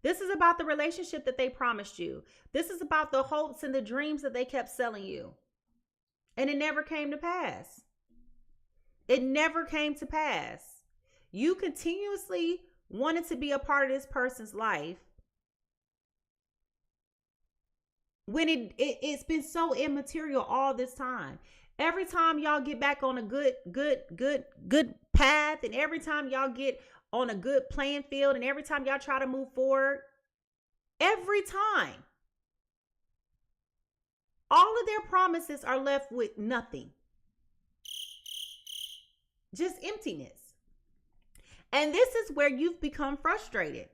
This is about the relationship that they promised you. This is about the hopes and the dreams that they kept selling you. And it never came to pass. It never came to pass. You continuously wanted to be a part of this person's life when it's been so immaterial all this time. Every time y'all get back on a good path, and every time y'all get on a good playing field, and every time y'all try to move forward, every time, all of their promises are left with nothing. Just emptiness. And this is where you've become frustrated.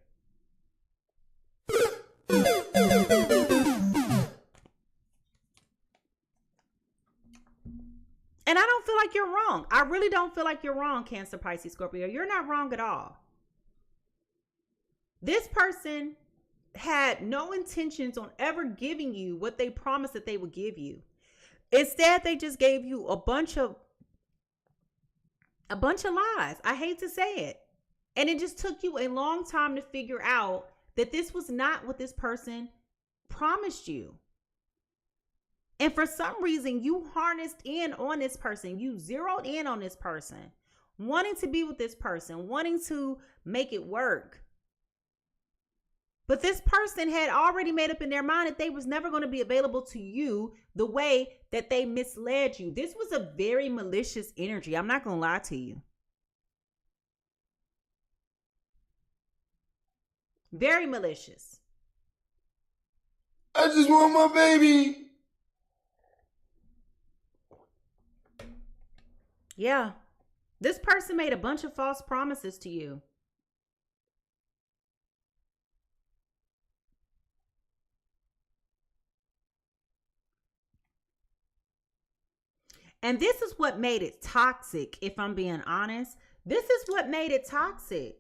And I don't feel like you're wrong. I really don't feel like you're wrong, Cancer, Pisces, Scorpio. You're not wrong at all. This person had no intentions on ever giving you what they promised that they would give you. Instead, they just gave you a bunch of lies. I hate to say it. And it just took you a long time to figure out that this was not what this person promised you. And for some reason, you harnessed in on this person. You zeroed in on this person, wanting to be with this person, wanting to make it work. But this person had already made up in their mind that they was never going to be available to you the way that they misled you. This was a very malicious energy. I'm not going to lie to you. Very malicious. I just want my baby. Yeah. This person made a bunch of false promises to you. And this is what made it toxic, if I'm being honest. This is what made it toxic.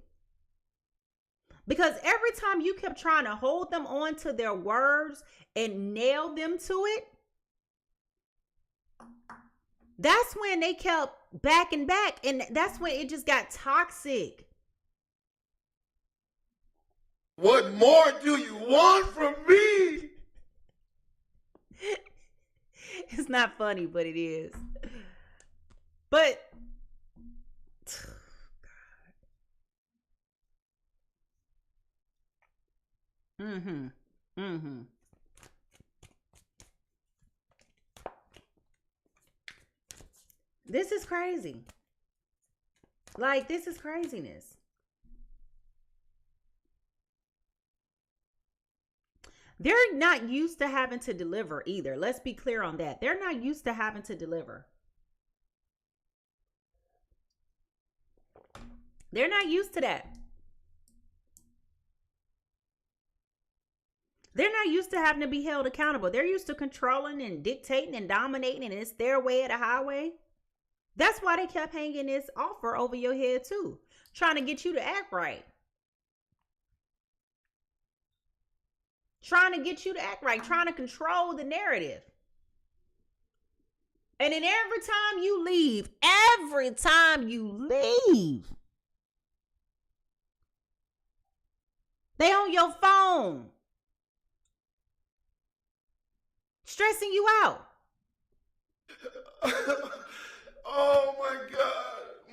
Because every time you kept trying to hold them on to their words and nail them to it, that's when they kept backing back. And that's when it just got toxic. What more do you want from me? It's not funny, but it is. But this is crazy. Like, this is craziness. They're not used to having to deliver either. Let's be clear on that. They're not used to having to deliver. They're not used to that. They're not used to having to be held accountable. They're used to controlling and dictating and dominating, and it's their way or the highway. That's why they kept hanging this offer over your head too, trying to get you to act right. Trying to get you to act right, trying to control the narrative. And then every time you leave, they on your phone, stressing you out. Oh my God,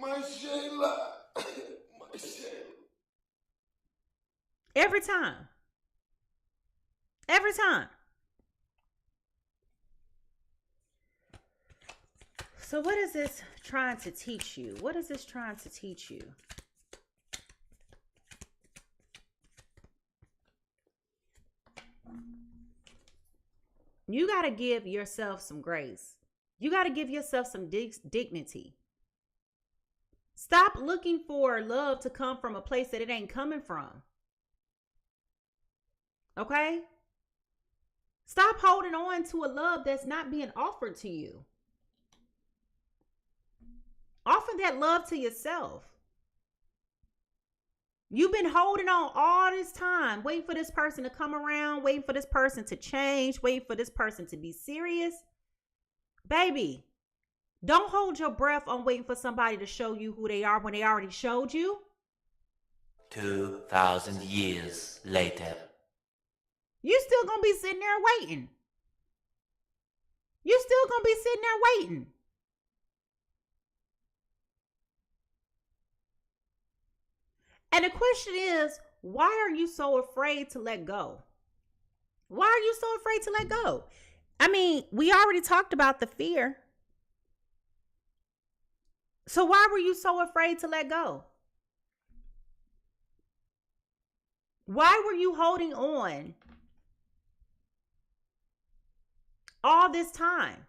my Shayla, my Shayla. Every time. Every time. So what is this trying to teach you? What is this trying to teach you? You got to give yourself some grace. You got to give yourself some dignity. Stop looking for love to come from a place that it ain't coming from. Okay? Stop holding on to a love that's not being offered to you. Offer that love to yourself. You've been holding on all this time, waiting for this person to come around, waiting for this person to change, waiting for this person to be serious. Baby, don't hold your breath on waiting for somebody to show you who they are when they already showed you. 2,000 years later. You still gonna be sitting there waiting. You still gonna be sitting there waiting. And the question is, why are you so afraid to let go? Why are you so afraid to let go? I mean, we already talked about the fear. So why were you so afraid to let go? Why were you holding on all this time?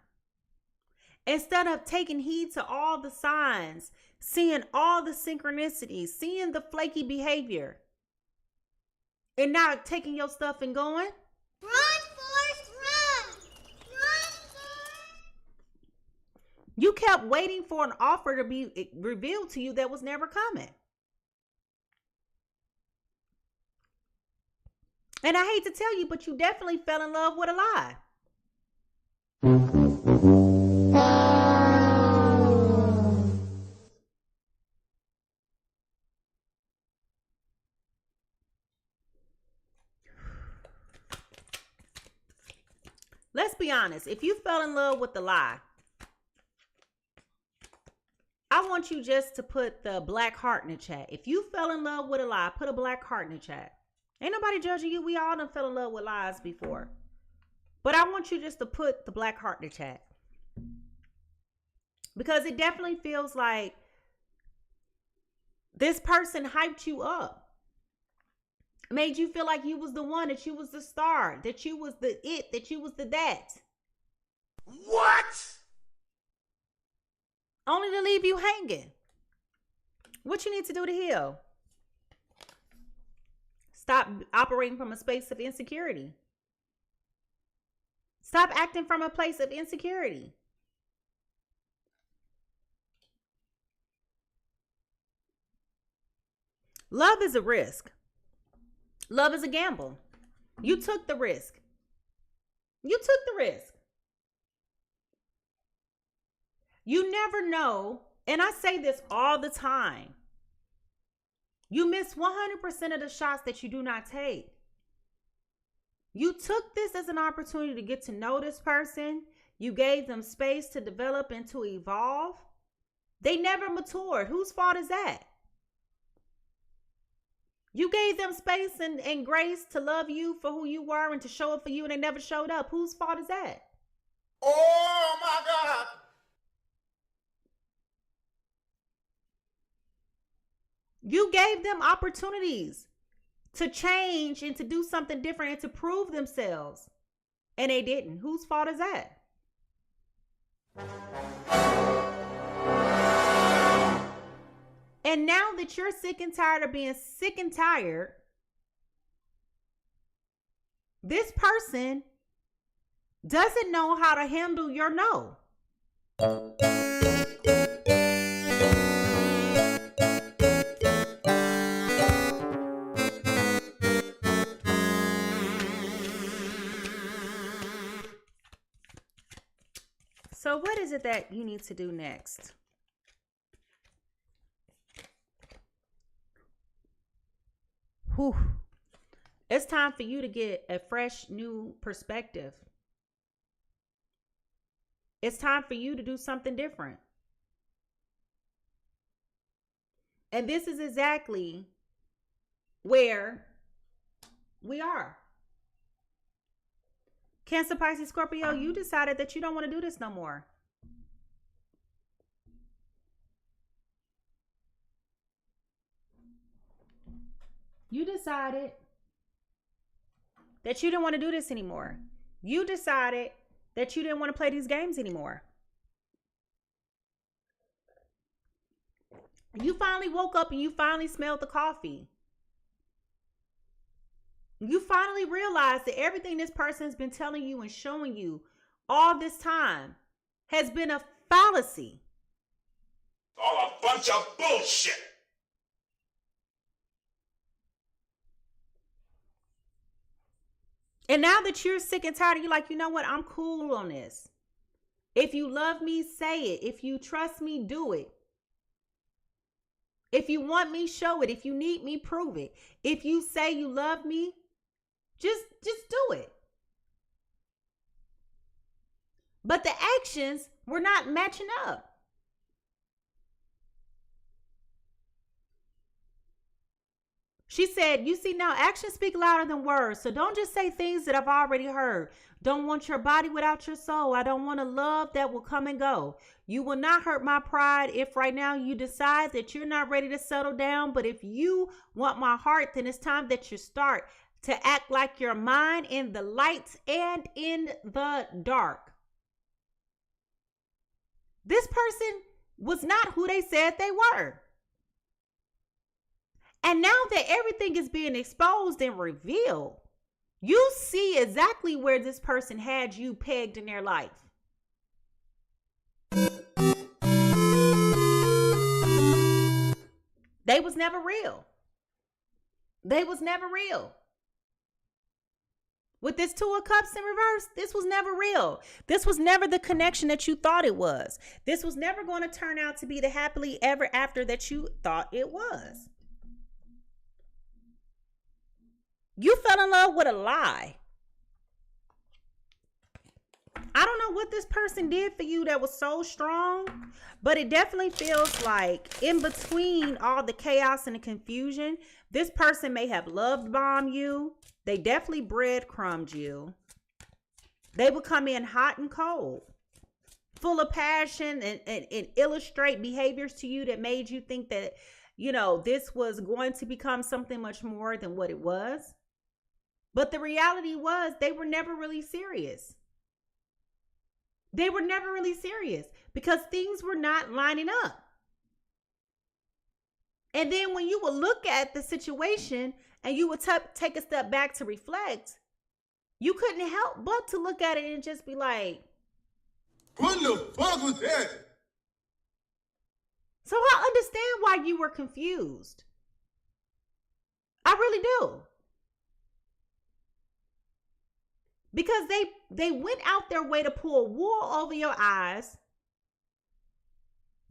Instead of taking heed to all the signs, seeing all the synchronicities, seeing the flaky behavior, and not taking your stuff and going? Run, Forrest, run! Run, Forrest! You kept waiting for an offer to be revealed to you that was never coming. And I hate to tell you, but you definitely fell in love with a lie. Let's be honest. If you fell in love with the lie, I want you just to put the black heart in the chat. If you fell in love with a lie, put a black heart in the chat. Ain't nobody judging you. We all done fell in love with lies before. But I want you just to put the black heart in the chat. Because it definitely feels like this person hyped you up. Made you feel like you was the one, that you was the star, that you was the it, that you was the that. What? Only to leave you hanging. What you need to do to heal? Stop operating from a space of insecurity. Stop acting from a place of insecurity. Love is a risk. Love is a gamble. You took the risk. You took the risk. You never know, and I say this all the time. You miss 100% of the shots that you do not take. You took this as an opportunity to get to know this person. You gave them space to develop and to evolve. They never matured. Whose fault is that? You gave them space and grace to love you for who you were and to show up for you, and they never showed up. Whose fault is that? Oh my God. You gave them opportunities to change and to do something different and to prove themselves, and they didn't. Whose fault is that? And now that you're sick and tired of being sick and tired, this person doesn't know how to handle your no. So what is it that you need to do next? Whew. It's time for you to get a fresh, new perspective. It's time for you to do something different. And this is exactly where we are. Cancer, Pisces, Scorpio, you decided that you don't want to do this no more. You decided that you didn't want to do this anymore. You decided that you didn't want to play these games anymore. You finally woke up and you finally smelled the coffee. You finally realized that everything this person has been telling you and showing you all this time has been a fallacy. All a bunch of bullshit. And now that you're sick and tired, you're like, you know what? I'm cool on this. If you love me, say it. If you trust me, do it. If you want me, show it. If you need me, prove it. If you say you love me, just do it. But the actions were not matching up. She said, you see, now actions speak louder than words. So don't just say things that I've already heard. Don't want your body without your soul. I don't want a love that will come and go. You will not hurt my pride if right now you decide that you're not ready to settle down. But if you want my heart, then it's time that you start to act like you're mine in the light and in the dark. This person was not who they said they were. And now that everything is being exposed and revealed, you see exactly where this person had you pegged in their life. They was never real. They was never real. With this Two of Cups in reverse, this was never real. This was never the connection that you thought it was. This was never going to turn out to be the happily ever after that you thought it was. You fell in love with a lie. I don't know what this person did for you that was so strong, but it definitely feels like in between all the chaos and the confusion, this person may have love bombed you. They definitely breadcrumbed you. They would come in hot and cold, full of passion and illustrate behaviors to you that made you think that, you know, this was going to become something much more than what it was. But the reality was they were never really serious. They were never really serious because things were not lining up. And then when you would look at the situation and you would take a step back to reflect, you couldn't help but to look at it and just be like, What the fuck was that? so I understand why you were confused. I really do. Because they went out their way to pull wool over your eyes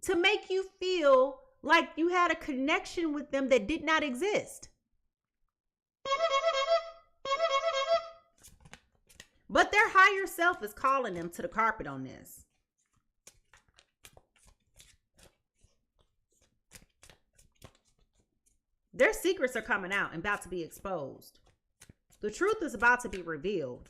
to make you feel like you had a connection with them that did not exist. But their higher self is calling them to the carpet on this. Their secrets are coming out and about to be exposed. The truth is about to be revealed.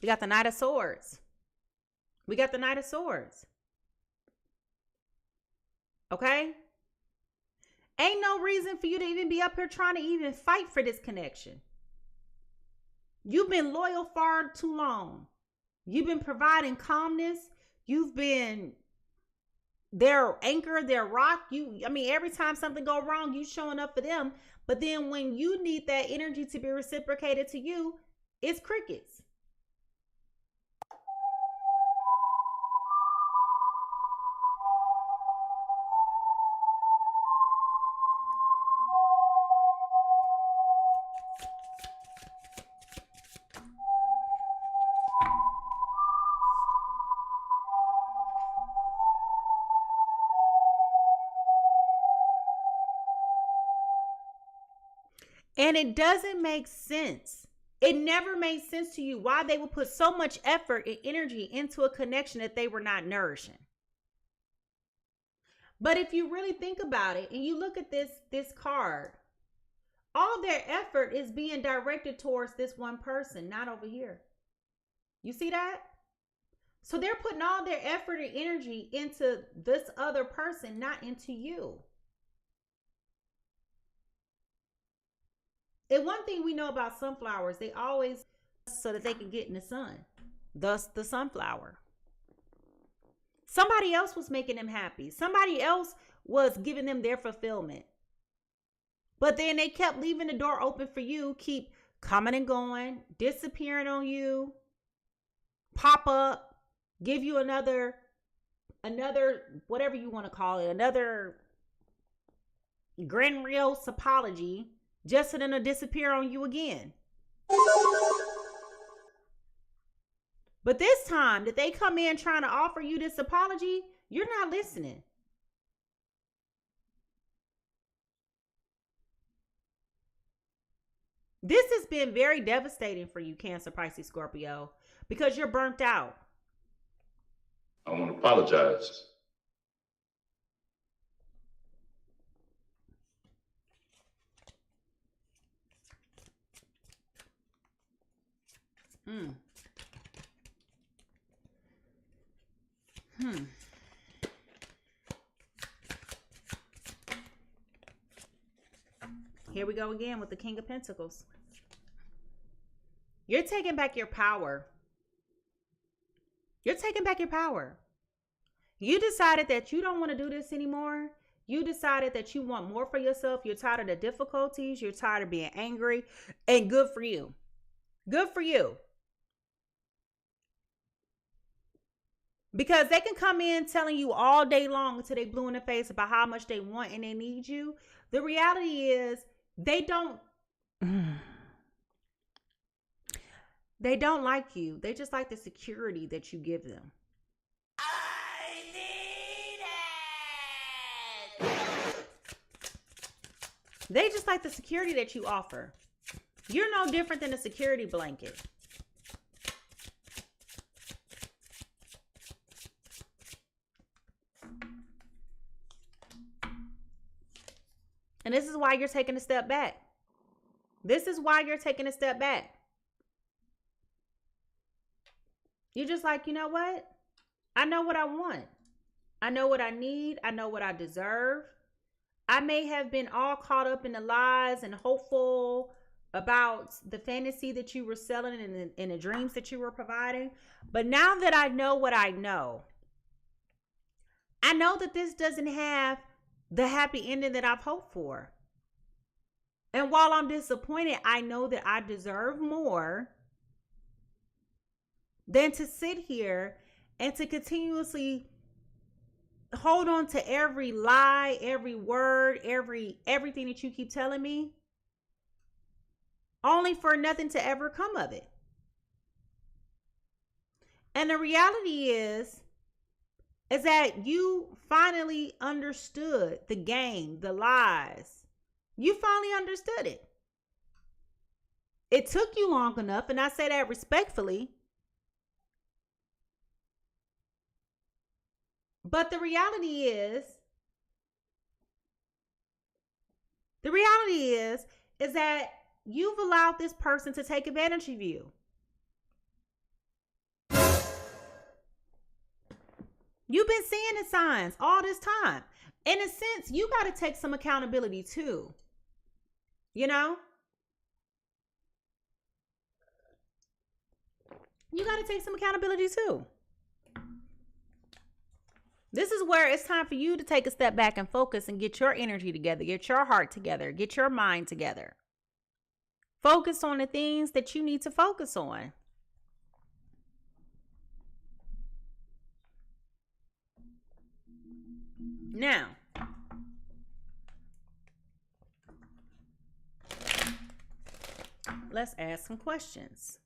We got the Knight of Swords. We got the Knight of Swords. Okay? Ain't no reason for you to even be up here trying to even fight for this connection. You've been loyal far too long. You've been providing calmness. You've been their anchor, their rock. Every time something go wrong, you showing up for them. But then when you need that energy to be reciprocated to you, it's crickets. And it doesn't make sense. It never made sense to you why they would put so much effort and energy into a connection that they were not nourishing. But if you really think about it and you look at this card, all their effort is being directed towards this one person, not over here. You see that? So they're putting all their effort and energy into this other person, not into you. And one thing we know about sunflowers, they always so that they can get in the sun. Thus the sunflower. Somebody else was making them happy. Somebody else was giving them their fulfillment. But then they kept leaving the door open for you, keep coming and going, disappearing on you, pop up, give you another whatever you want to call it, another grandiose apology, just so then to disappear on you again. But this time that they come in trying to offer you this apology, you're not listening. This has been very devastating for you, Cancer, Pisces, Scorpio, because you're burnt out. I want to apologize. Here we go again with the King of Pentacles. You're taking back your power. You're taking back your power. You decided that you don't want to do this anymore. You decided that you want more for yourself. You're tired of the difficulties. You're tired of being angry. And good for you. Good for you. Because they can come in telling you all day long until they blue in the face about how much they want and they need you. The reality is they don't like you. They just like the security that you give them. I need it. They just like the security that you offer. You're no different than a security blanket. And this is why you're taking a step back. This is why you're taking a step back. You're just like, you know what? I know what I want. I know what I need. I know what I deserve. I may have been all caught up in the lies and hopeful about the fantasy that you were selling and the dreams that you were providing. But now that I know what I know that this doesn't have the happy ending that I've hoped for. And while I'm disappointed, I know that I deserve more than to sit here and to continuously hold on to every lie, every word, everything that you keep telling me, only for nothing to ever come of it. And the reality is that you finally understood the game, the lies. You finally understood it. It took you long enough, and I say that respectfully. But the reality is that you've allowed this person to take advantage of you. You've been seeing the signs all this time. In a sense, you got to take some accountability too. You know? You got to take some accountability too. This is where it's time for you to take a step back and focus and get your energy together, get your heart together, get your mind together. Focus on the things that you need to focus on. Now, let's ask some questions.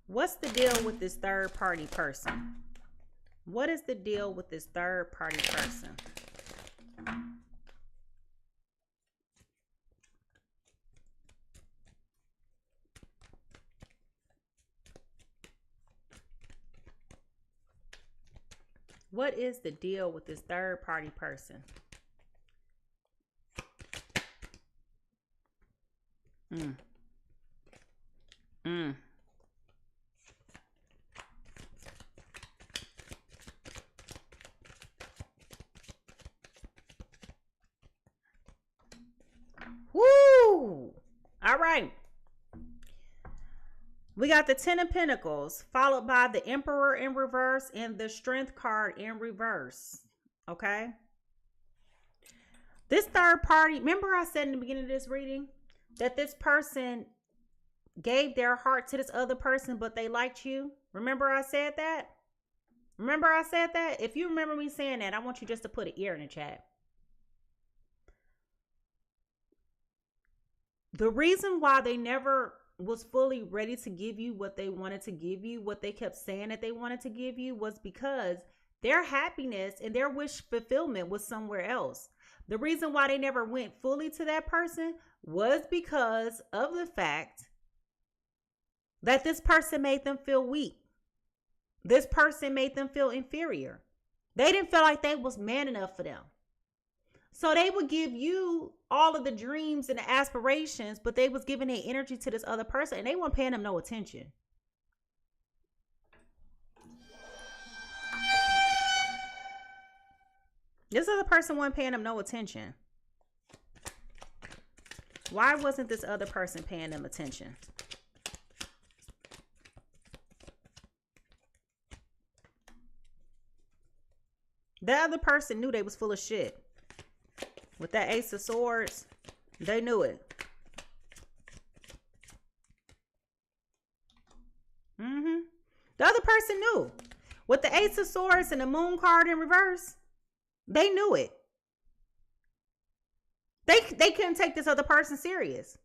What's the deal with this third party person? What is the deal with this third party person? What is the deal with this third party person? Woo! All right. We got the 10 of Pentacles, followed by the Emperor in reverse and the Strength card in reverse. Okay? This third party, remember I said in the beginning of this reading that this person gave their heart to this other person, but they liked you? Remember I said that? Remember I said that? If you remember me saying that, I want you just to put an ear in the chat. The reason why they never was fully ready to give you what they wanted to give you, what they kept saying that they wanted to give you, was because their happiness and their wish fulfillment was somewhere else. The reason why they never went fully to that person was because of the fact that this person made them feel weak. This person made them feel inferior. They didn't feel like they was man enough for them. So they would give you all of the dreams and the aspirations, but they was giving their energy to this other person and they weren't paying them no attention. This other person wasn't paying them no attention. Why wasn't this other person paying them attention? The other person knew they was full of shit. With that Ace of Swords, they knew it. The other person knew. With the Ace of Swords and the Moon card in reverse, they knew it. They couldn't take this other person serious.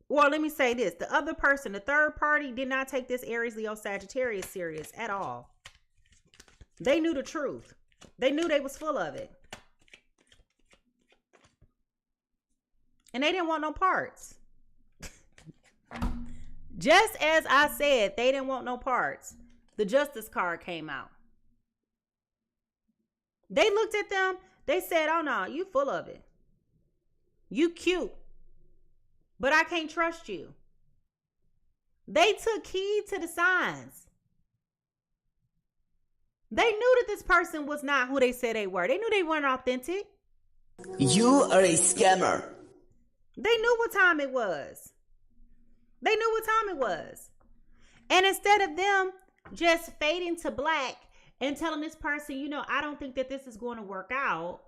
Well, let me say this. The other person, the third party, did not take this Aries, Leo, Sagittarius serious at all. They knew the truth. They knew they was full of it. And they didn't want no parts. Just as I said, they didn't want no parts. The Justice card came out. They looked at them. They said, oh no, you full of it. You cute. But I can't trust you. They took heed to the signs. They knew that this person was not who they said they were. They knew they weren't authentic. You are a scammer. They knew what time it was. They knew what time it was. And instead of them just fading to black and telling this person, you know, I don't think that this is going to work out,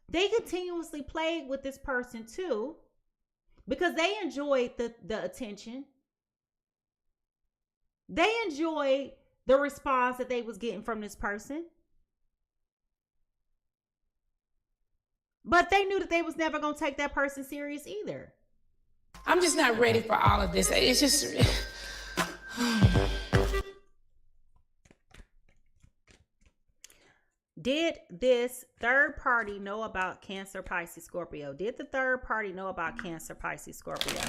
they continuously played with this person too, because they enjoyed the attention. They enjoyed the response that they was getting from this person. But they knew that they was never going to take that person serious either. I'm just not ready for all of this. It's just... Did this third party know about Cancer, Pisces, Scorpio? Did the third party know about Cancer, Pisces, Scorpio?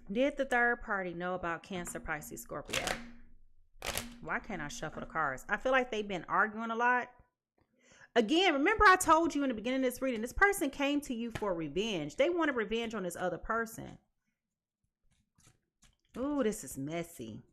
Did the third party know about Cancer, Pisces, Scorpio? Why can't I shuffle the cards? I feel like they've been arguing a lot. Again, remember I told you in the beginning of this reading, this person came to you for revenge. They wanted revenge on this other person. Ooh, this is messy.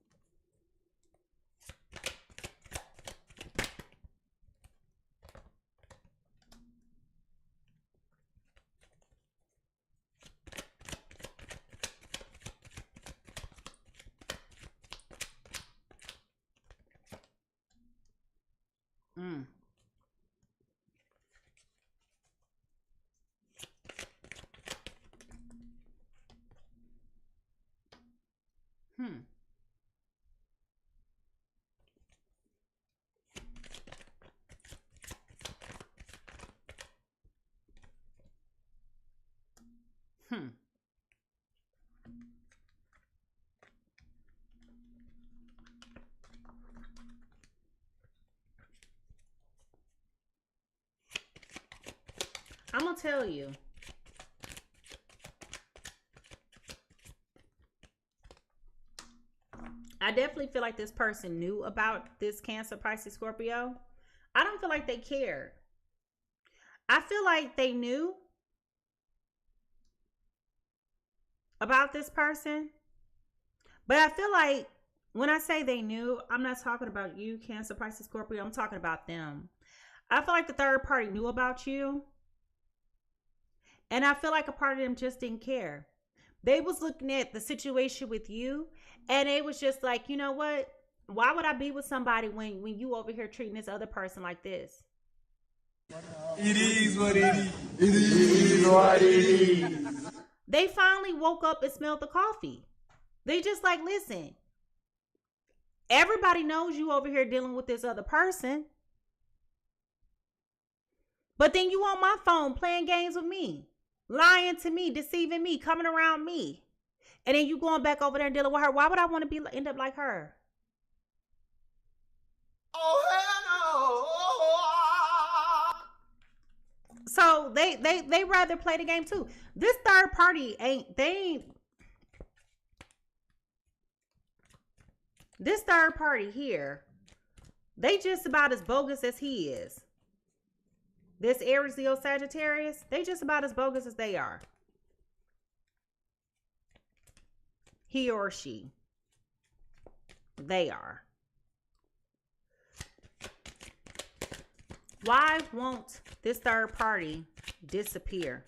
I'm gonna tell you. I definitely feel like this person knew about this Cancer, Pisces, Scorpio. I don't feel like they cared. I feel like they knew about this person. But I feel like when I say they knew, I'm not talking about you, Cancer, Pisces, Scorpio. I'm talking about them. I feel like the third party knew about you. And I feel like a part of them just didn't care. They was looking at the situation with you, and it was just like, you know what? Why would I be with somebody when you over here treating this other person like this? It is what it is. It is what it is. They finally woke up and smelled the coffee. They just like, listen, everybody knows you over here dealing with this other person. But then you on my phone playing games with me, lying to me, deceiving me, coming around me. And then you going back over there and dealing with her. Why would I want to end up like her? Oh, hell no. So they rather play the game too. This third party this third party here, they just about as bogus as he is. This Aries, Leo, Sagittarius, they just about as bogus as they are. He or she. They are. Why won't this third party disappear?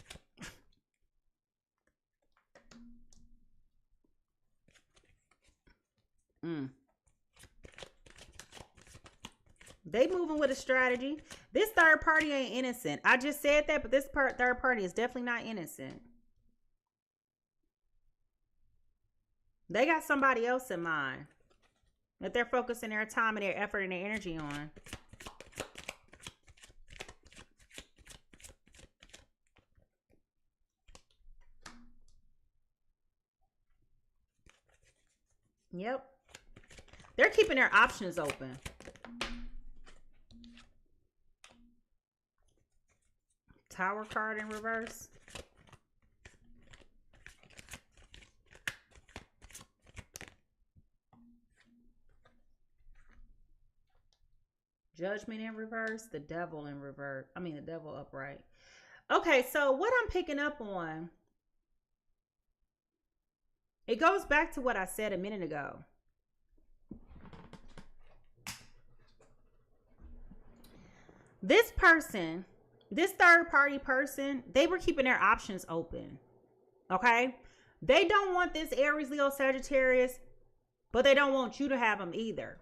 They moving with a strategy. This third party ain't innocent. I just said that, but this third party is definitely not innocent. They got somebody else in mind that they're focusing their time and their effort and their energy on. Yep. They're keeping their options open. Tower card in reverse. Judgment in reverse. The devil in reverse. I mean, the devil upright. Okay, so what I'm picking up on, it goes back to what I said a minute ago. This person, this third party person, they were keeping their options open. Okay? They don't want this Aries, Leo, Sagittarius, but they don't want you to have them either.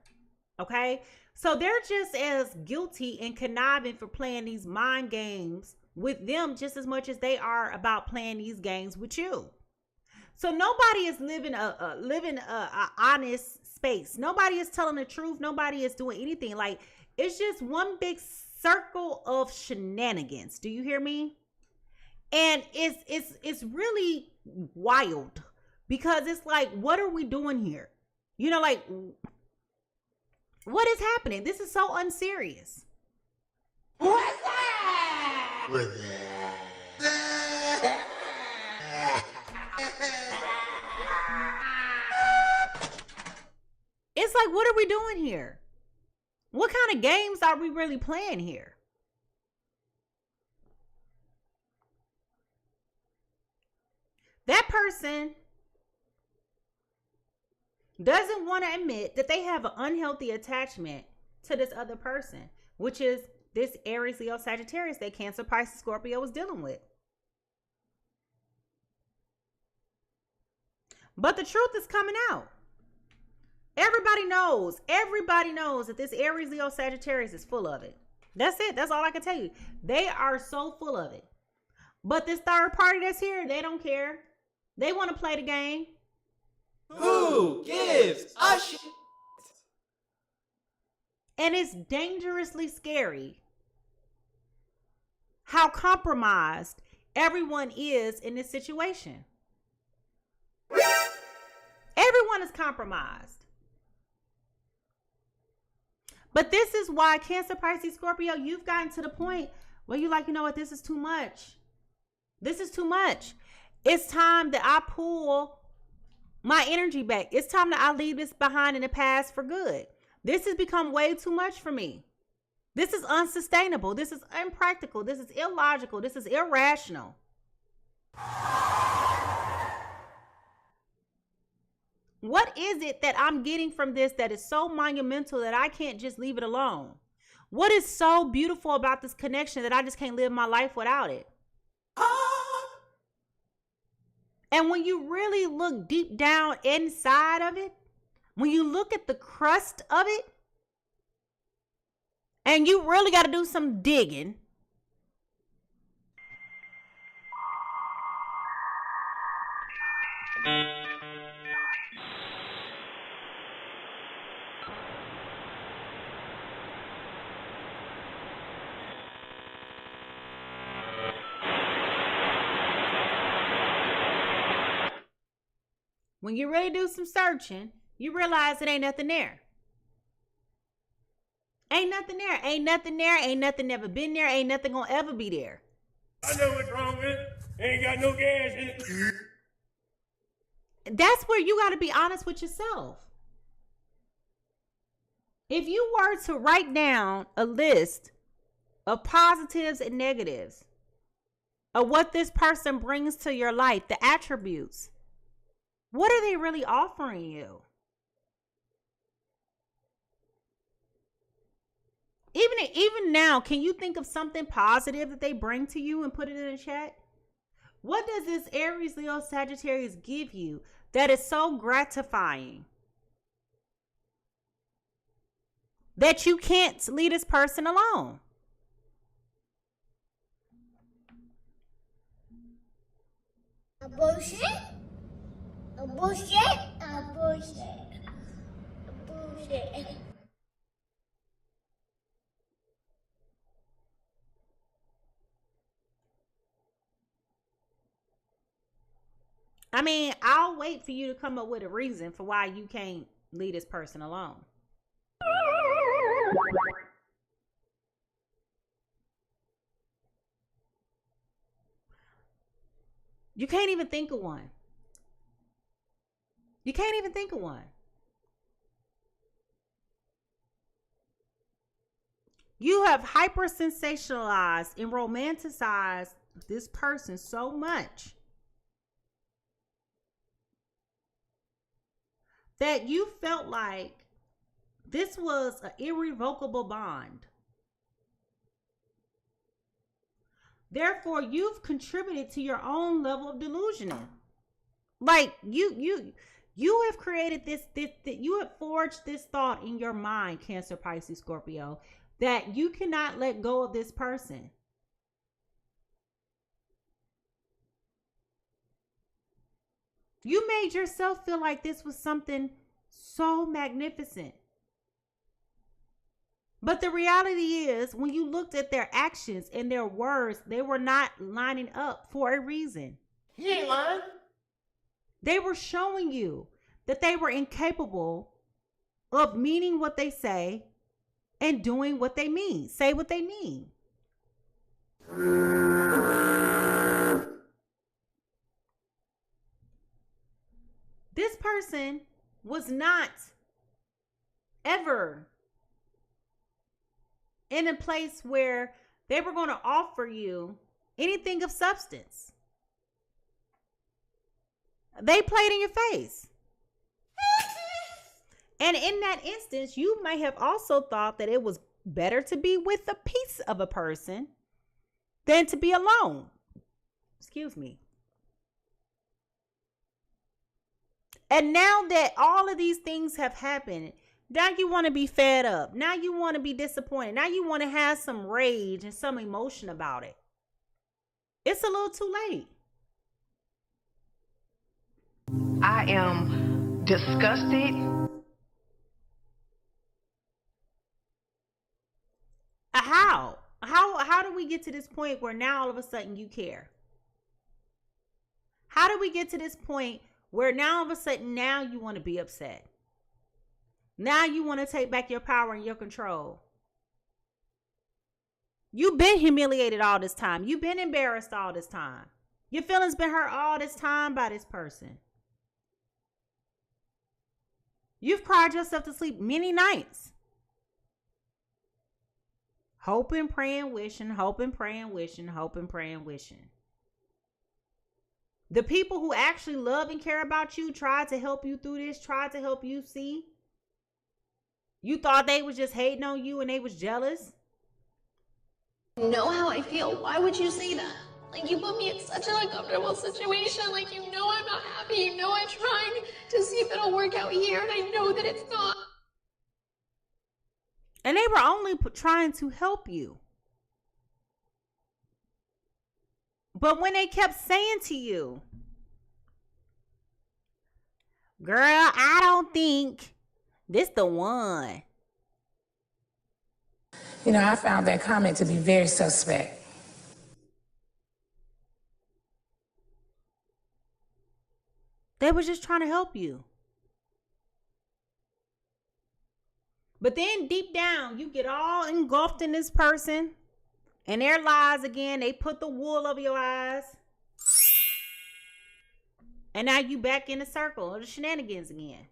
Okay? So they're just as guilty and conniving for playing these mind games with them just as much as they are about playing these games with you. So nobody is living a honest space. Nobody is telling the truth. Nobody is doing anything. Like, it's just one big circle of shenanigans. Do you hear me? And it's really wild because it's like, what are we doing here? You know, like, what is happening? This is so unserious. What's that? What's that? It's like, what are we doing here? What kind of games are we really playing here? That person doesn't want to admit that they have an unhealthy attachment to this other person, which is this Aries, Leo, Sagittarius that Cancer, Pisces, Scorpio was dealing with. But the truth is coming out. Everybody knows that this Aries, Leo, Sagittarius is full of it. That's it. That's all I can tell you. They are so full of it. But this third party that's here, they don't care. They want to play the game. Who gives a shit? And it's dangerously scary how compromised everyone is in this situation. Everyone is compromised. But this is why Cancer, Pisces, Scorpio, you've gotten to the point where you're like, you know what, this is too much. This is too much. It's time that I pull my energy back. It's time that I leave this behind in the past for good. This has become way too much for me. This is unsustainable. This is impractical. This is illogical. This is irrational. What is it that I'm getting from this that is so monumental that I can't just leave it alone? What is so beautiful about this connection that I just can't live my life without it? And when you really look deep down inside of it, when you look at the crust of it, and you really got to do some digging, When you really do some searching, you realize it ain't nothing there. Ain't nothing there. Ain't nothing there. Ain't nothing ever been there. Ain't nothing gonna ever be there. I know what's wrong with it. Ain't got no gas in it. That's where you got to be honest with yourself. If you were to write down a list of positives and negatives of what this person brings to your life, the attributes, what are they really offering you? Even now, can you think of something positive that they bring to you and put it in the chat? What does this Aries, Leo, Sagittarius give you that is so gratifying that you can't leave this person alone? A bullshit. A bullshit. A bullshit. A bullshit. I mean, I'll wait for you to come up with a reason for why you can't leave this person alone. You can't even think of one. You can't even think of one. You have hyper sensationalized and romanticized this person so much that you felt like this was an irrevocable bond. Therefore, you've contributed to your own level of delusioning. Like you have created this you have forged this thought in your mind, Cancer, Pisces, Scorpio, that you cannot let go of this person. You made yourself feel like this was something so magnificent. But the reality is, when you looked at their actions and their words, they were not lining up for a reason. He ain't lying. They were showing you that they were incapable of meaning what they say and doing what they mean. Say what they mean. This person was not ever in a place where they were going to offer you anything of substance. They played in your face. And in that instance, you may have also thought that it was better to be with a piece of a person than to be alone. Excuse me. And now that all of these things have happened, now you want to be fed up. Now you want to be disappointed. Now you want to have some rage and some emotion about it. It's a little too late. I am disgusted. How do we get to this point where now all of a sudden you care? How do we get to this point where now all of a sudden now you want to be upset? Now you want to take back your power and your control. You've been humiliated all this time. You've been embarrassed all this time. Your feelings been hurt all this time by this person. You've cried yourself to sleep many nights. Hoping, praying, wishing, hoping, praying, wishing, hoping, praying, wishing. The people who actually love and care about you tried to help you through this, tried to help you see. You thought they was just hating on you and they was jealous. You know how I feel. Why would you say that? Like, you put me in such an uncomfortable situation. Like, you know I'm not happy. You know I'm trying to see if it'll work out here, and I know that it's not. And they were only trying to help you. But when they kept saying to you, Girl, I don't think this the one. You know, I found that comment to be very suspect. They was just trying to help you. But then deep down, you get all engulfed in this person and their lies again. They put the wool over your eyes. And now you back in the circle of the shenanigans again.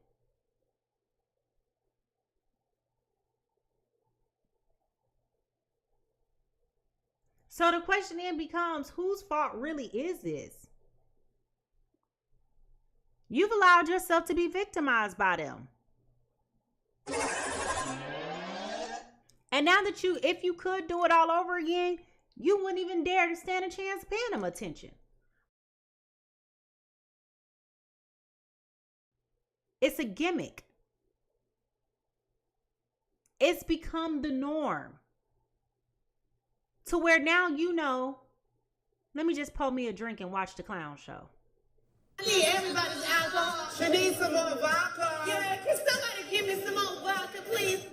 So the question then becomes, whose fault really is this? You've allowed yourself to be victimized by them. And now that if you could do it all over again, you wouldn't even dare to stand a chance paying them attention. It's a gimmick. It's become the norm. To where now you know, let me just pour me a drink and watch the clown show. I need everybody's alcohol. She needs some more vodka. Yeah, can somebody give me some more vodka, please?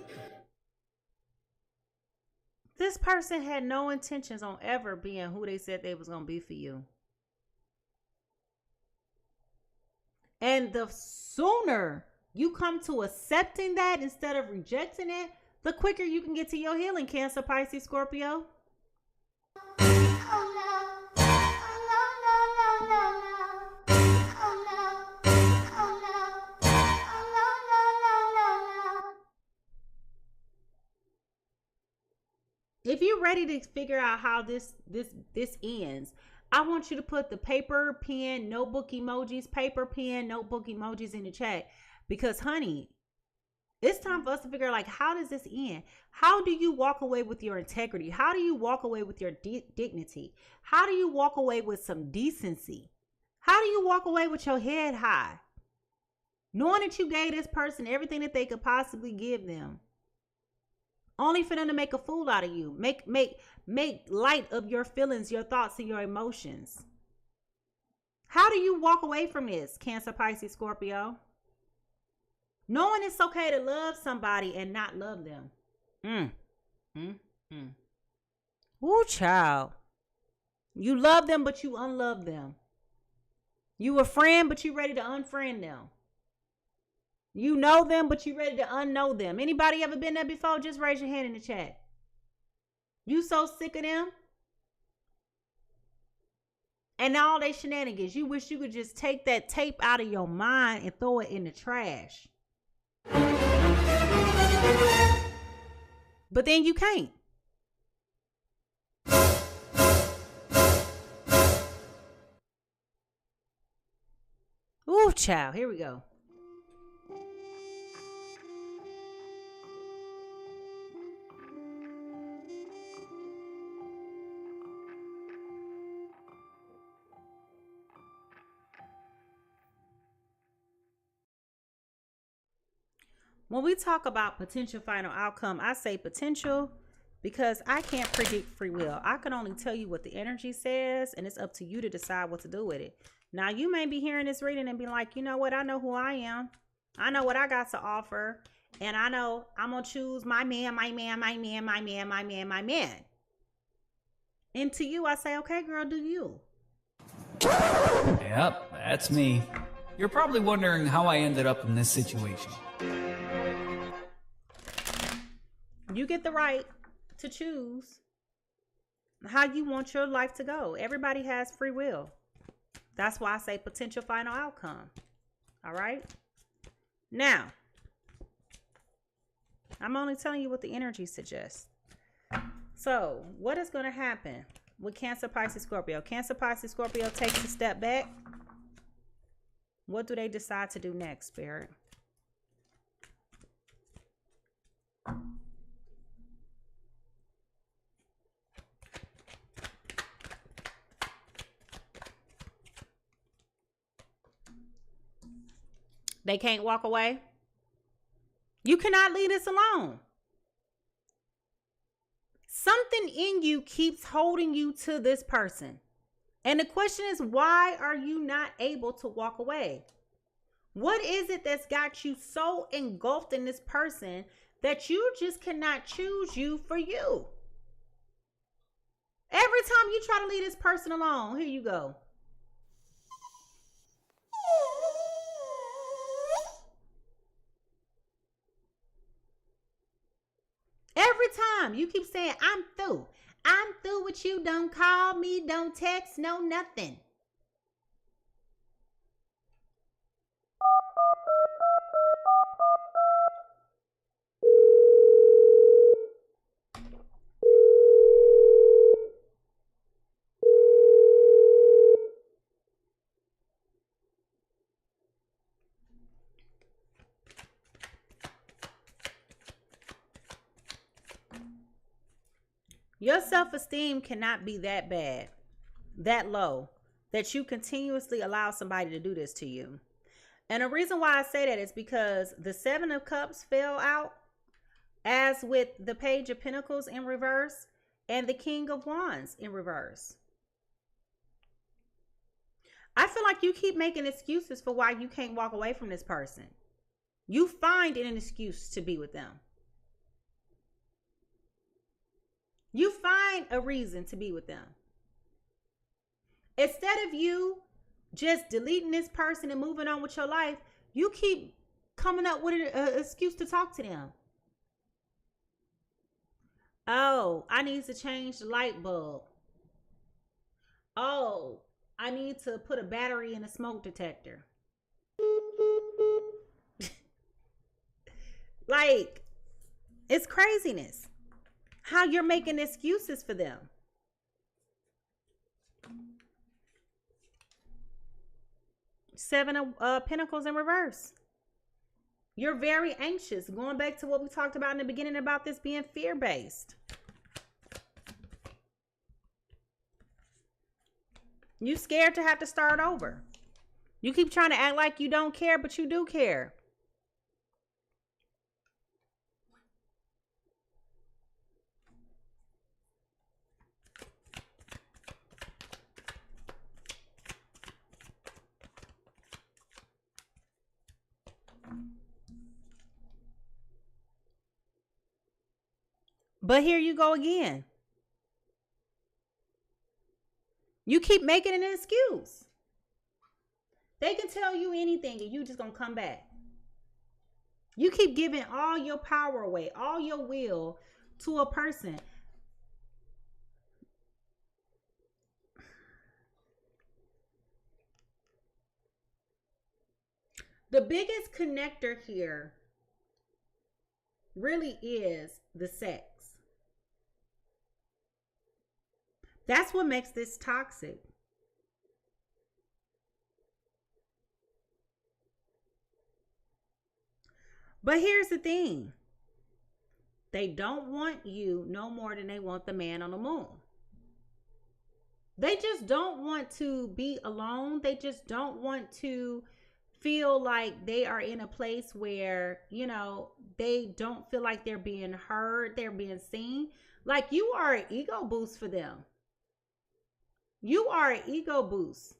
This person had no intentions on ever being who they said they was going to be for you. And the sooner you come to accepting that instead of rejecting it, the quicker you can get to your healing, Cancer, Pisces, Scorpio. If you're ready to figure out how this ends, I want you to put the paper, pen, notebook emojis, paper, pen, notebook emojis in the chat. Because, honey, it's time for us to figure out, like, how does this end? How do you walk away with your integrity? How do you walk away with your dignity? How do you walk away with some decency? How do you walk away with your head high? Knowing that you gave this person everything that they could possibly give them. Only for them to make a fool out of you. Make light of your feelings, your thoughts, and your emotions. How do you walk away from this, Cancer, Pisces, Scorpio? Knowing it's okay to love somebody and not love them. Ooh, child. You love them, but you unlove them. You a friend, but you ready to unfriend them. You know them, but you ready to unknow them. Anybody ever been there before? Just raise your hand in the chat. You so sick of them. And all they shenanigans. You wish you could just take that tape out of your mind and throw it in the trash. But then you can't. Ooh, child. Here we go. When we talk about potential final outcome, I say potential because I can't predict free will. I can only tell you what the energy says, and it's up to you to decide what to do with it. Now, you may be hearing this reading and be like, you know what? I know who I am. I know what I got to offer. And I know I'm going to choose my man, my man, my man, my man, my man, my man. And to you, I say, okay, girl, do you? Yep, that's me. You're probably wondering how I ended up in this situation. You get the right to choose how you want your life to go. Everybody has free will. That's why I say potential final outcome. All right? Now, I'm only telling you what the energy suggests. So, what is going to happen with Cancer, Pisces, Scorpio? Cancer, Pisces, Scorpio takes a step back. What do they decide to do next, Spirit? They can't walk away. You cannot leave this alone. Something in you keeps holding you to this person. And the question is, why are you not able to walk away? What is it that's got you so engulfed in this person that you just cannot choose you for you? Every time you try to leave this person alone, here you go. Every time you keep saying, I'm through. I'm through with you. Don't call me. Don't text. No, nothing. Your self-esteem cannot be that bad, that low, that you continuously allow somebody to do this to you. And the reason why I say that is because the Seven of Cups fell out, as with the Page of Pentacles in reverse and the King of Wands in reverse. I feel like you keep making excuses for why you can't walk away from this person. You find an excuse to be with them. You find a reason to be with them. Instead of you just deleting this person and moving on with your life, you keep coming up with an excuse to talk to them. Oh, I need to change the light bulb. Oh, I need to put a battery in a smoke detector. Like, it's craziness how you're making excuses for them. Seven of Pentacles in reverse. You're very anxious. Going back to what we talked about in the beginning about this being fear-based. You scared to have to start over. You keep trying to act like you don't care, but you do care. But here you go again. You keep making an excuse. They can tell you anything and you just gonna come back. You keep giving all your power away, all your will to a person. The biggest connector here really is the sex. That's what makes this toxic. But here's the thing. They don't want you no more than they want the man on the moon. They just don't want to be alone. They just don't want to feel like they are in a place where, you know, they don't feel like they're being heard, they're being seen. Like, you are an ego boost for them. You are an ego boost.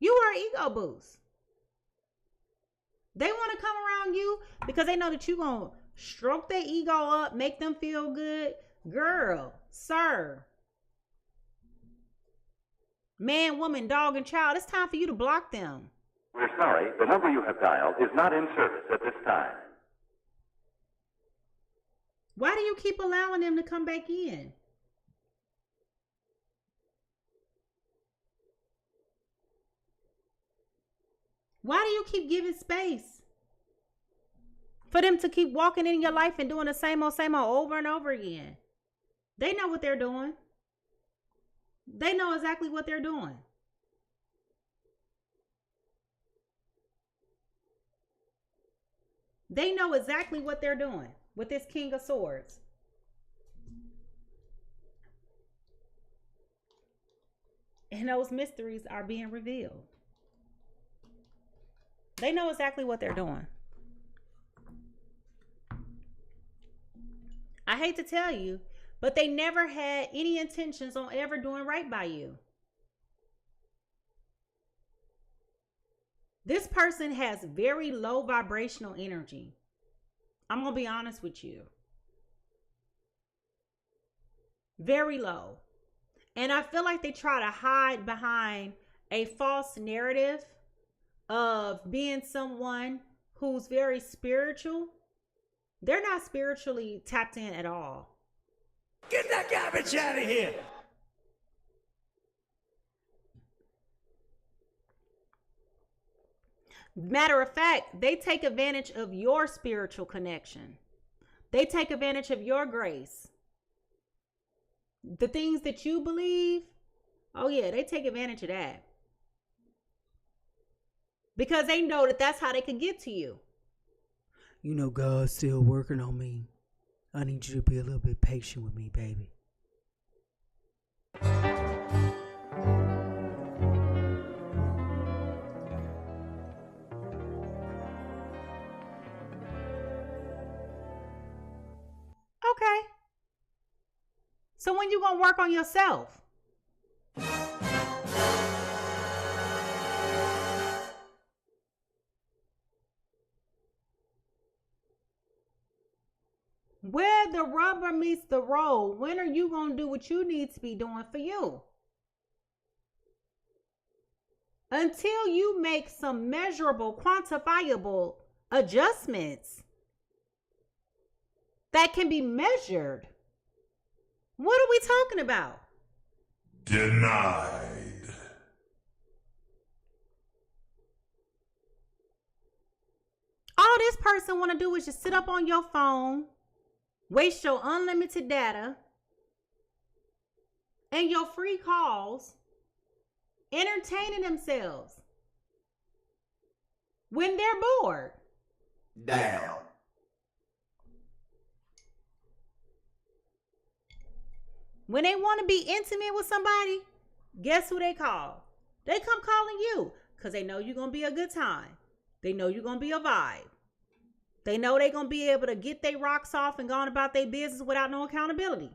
You are an ego boost. They want to come around you because they know that you're going to stroke their ego up, make them feel good. Girl, sir, man, woman, dog, and child, it's time for you to block them. We're sorry, the number you have dialed is not in service at this time. Why do you keep allowing them to come back in? Why do you keep giving space for them to keep walking in your life and doing the same old over and over again? They know what they're doing. They know exactly what they're doing. They know exactly what they're doing with this King of Swords. And those mysteries are being revealed. They know exactly what they're doing. I hate to tell you, but they never had any intentions on ever doing right by you. This person has very low vibrational energy. I'm going to be honest with you. Very low. And I feel like they try to hide behind a false narrative of being someone who's very spiritual. They're not spiritually tapped in at all. Get that garbage out of here! Matter of fact, they take advantage of your spiritual connection. They take advantage of your grace. The things that you believe, oh yeah, they take advantage of that. Because they know that that's how they can get to you. You know, God's still working on me. I need you to be a little bit patient with me, baby. Okay. So when you gonna work on yourself? Where the rubber meets the road, when are you gonna do what you need to be doing for you? Until you make some measurable, quantifiable adjustments that can be measured. What are we talking about? Denied. All this person want to do is just sit up on your phone, waste your unlimited data and your free calls, entertaining themselves when they're bored. Down. When they want to be intimate with somebody, guess who they call? They come calling you because they know you're going to be a good time. They know you're going to be a vibe. They know they're going to be able to get their rocks off and go on about their business without no accountability.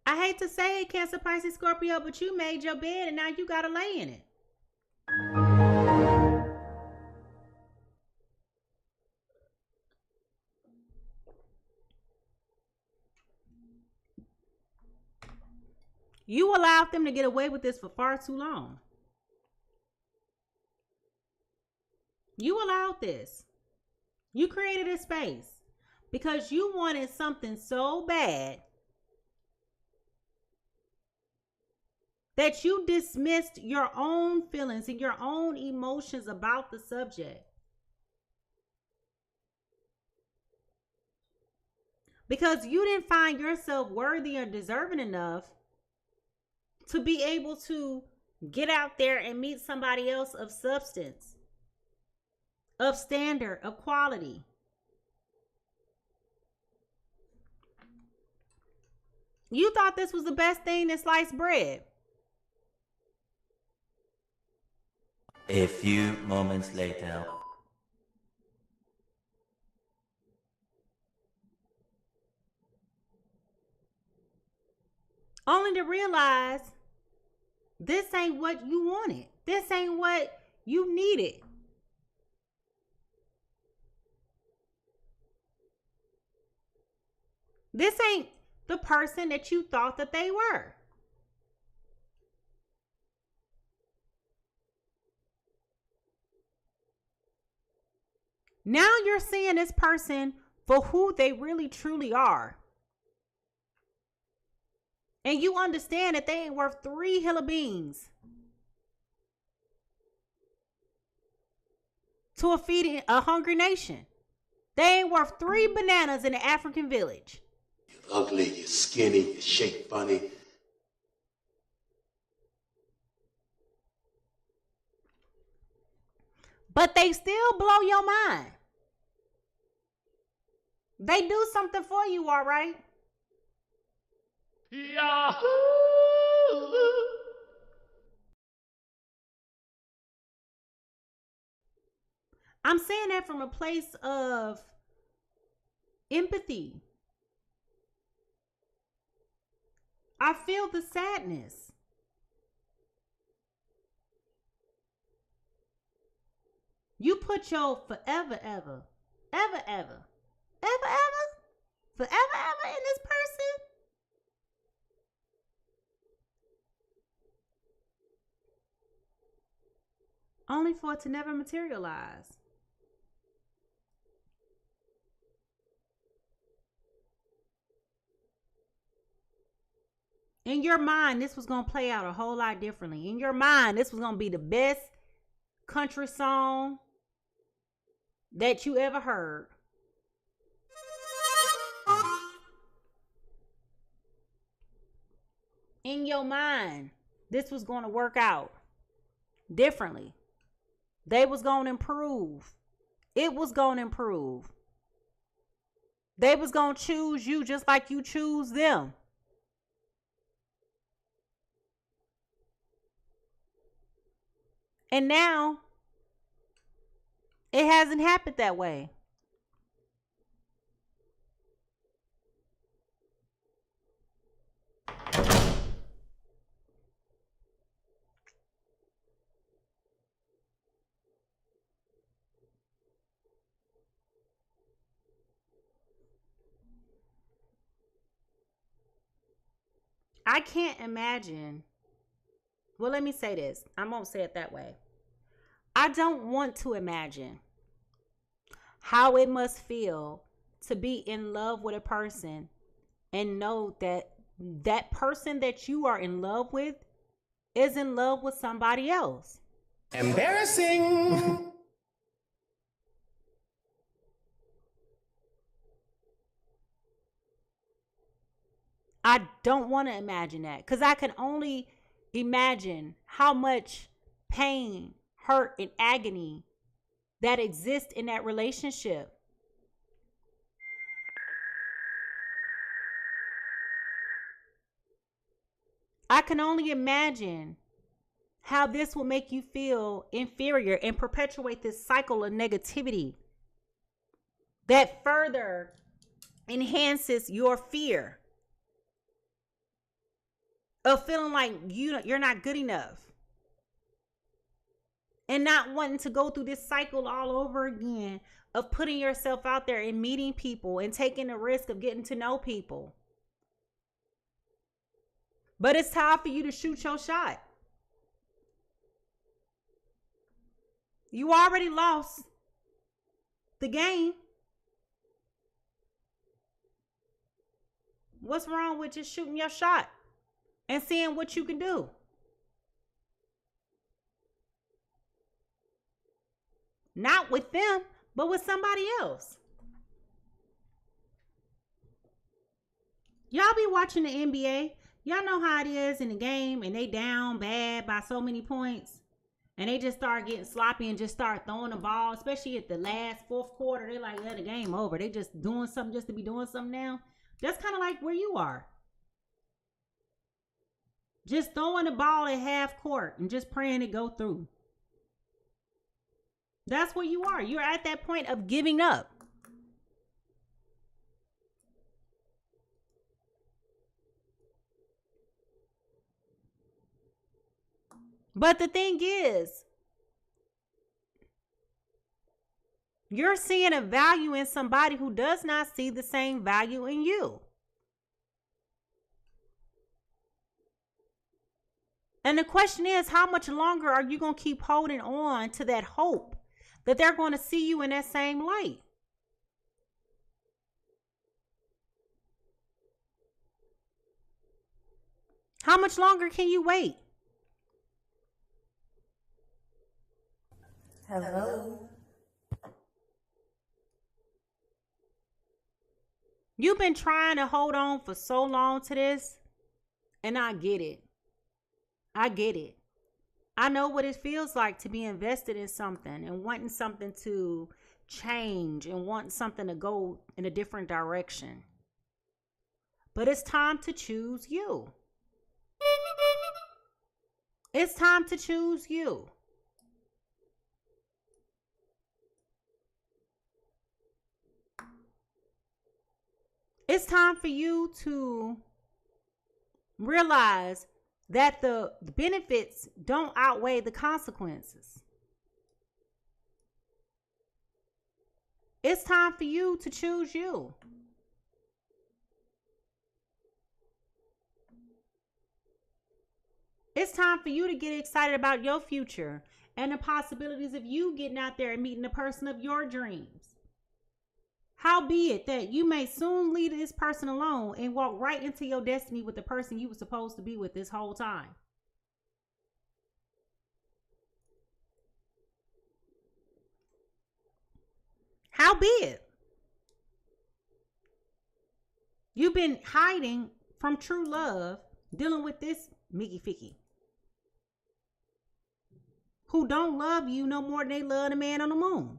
I hate to say it, Cancer, Pisces, Scorpio, but you made your bed and now you got to lay in it. You allowed them to get away with this for far too long. You allowed this. You created a space because you wanted something so bad that you dismissed your own feelings and your own emotions about the subject. Because you didn't find yourself worthy or deserving enough to be able to get out there and meet somebody else of substance, of standard, of quality. You thought this was the best thing in sliced bread. A few moments later. Only to realize this ain't what you wanted. This ain't what you needed. This ain't the person that you thought that they were. Now you're seeing this person for who they really truly are. And you understand that they ain't worth 3 hill of beans to feeding a hungry nation. They ain't worth 3 bananas in an African village. You're ugly, you're skinny, you shape funny. But they still blow your mind. They do something for you, all right? Yahoo! I'm saying that from a place of empathy. I feel the sadness. You put your forever, ever in this person. Only for it to never materialize. In your mind, this was going to play out a whole lot differently. In your mind, this was going to be the best country song that you ever heard. In your mind, this was going to work out differently. They was going to improve. It was going to improve. They was going to choose you just like you choose them. And now, it hasn't happened that way. I can't imagine. Well, let me say this. I won't say it that way. I don't want to imagine how it must feel to be in love with a person and know that that person that you are in love with is in love with somebody else. Embarrassing. I don't want to imagine that, because I can only imagine how much pain, hurt, and agony that exists in that relationship. I can only imagine how this will make you feel inferior and perpetuate this cycle of negativity that further enhances your fear of feeling like you're not good enough and not wanting to go through this cycle all over again of putting yourself out there and meeting people and taking the risk of getting to know people. But it's time for you to shoot your shot. You already lost the game. What's wrong with just shooting your shot and seeing what you can do? Not with them, but with somebody else. Y'all be watching the NBA. Y'all know how it is in the game, and they down bad by so many points, and they just start getting sloppy and just start throwing the ball, especially at the last fourth quarter. They like, the game over. They just doing something just to be doing something now. That's kind of like where you are. Just throwing the ball at half court and just praying it go through. That's where you are. You're at that point of giving up. But the thing is, you're seeing a value in somebody who does not see the same value in you. And the question is, how much longer are you going to keep holding on to that hope that they're going to see you in that same light? How much longer can you wait? Hello. You've been trying to hold on for so long to this, and I get it. I get it. I know what it feels like to be invested in something and wanting something to change and wanting something to go in a different direction. But it's time to choose you. It's time to choose you. It's time for you to realize that the benefits don't outweigh the consequences. It's time for you to choose you. It's time for you to get excited about your future and the possibilities of you getting out there and meeting the person of your dreams. Howbeit that you may soon leave this person alone and walk right into your destiny with the person you were supposed to be with this whole time. Howbeit, you've been hiding from true love, dealing with this Mickey Ficky, who don't love you no more than they love the man on the moon.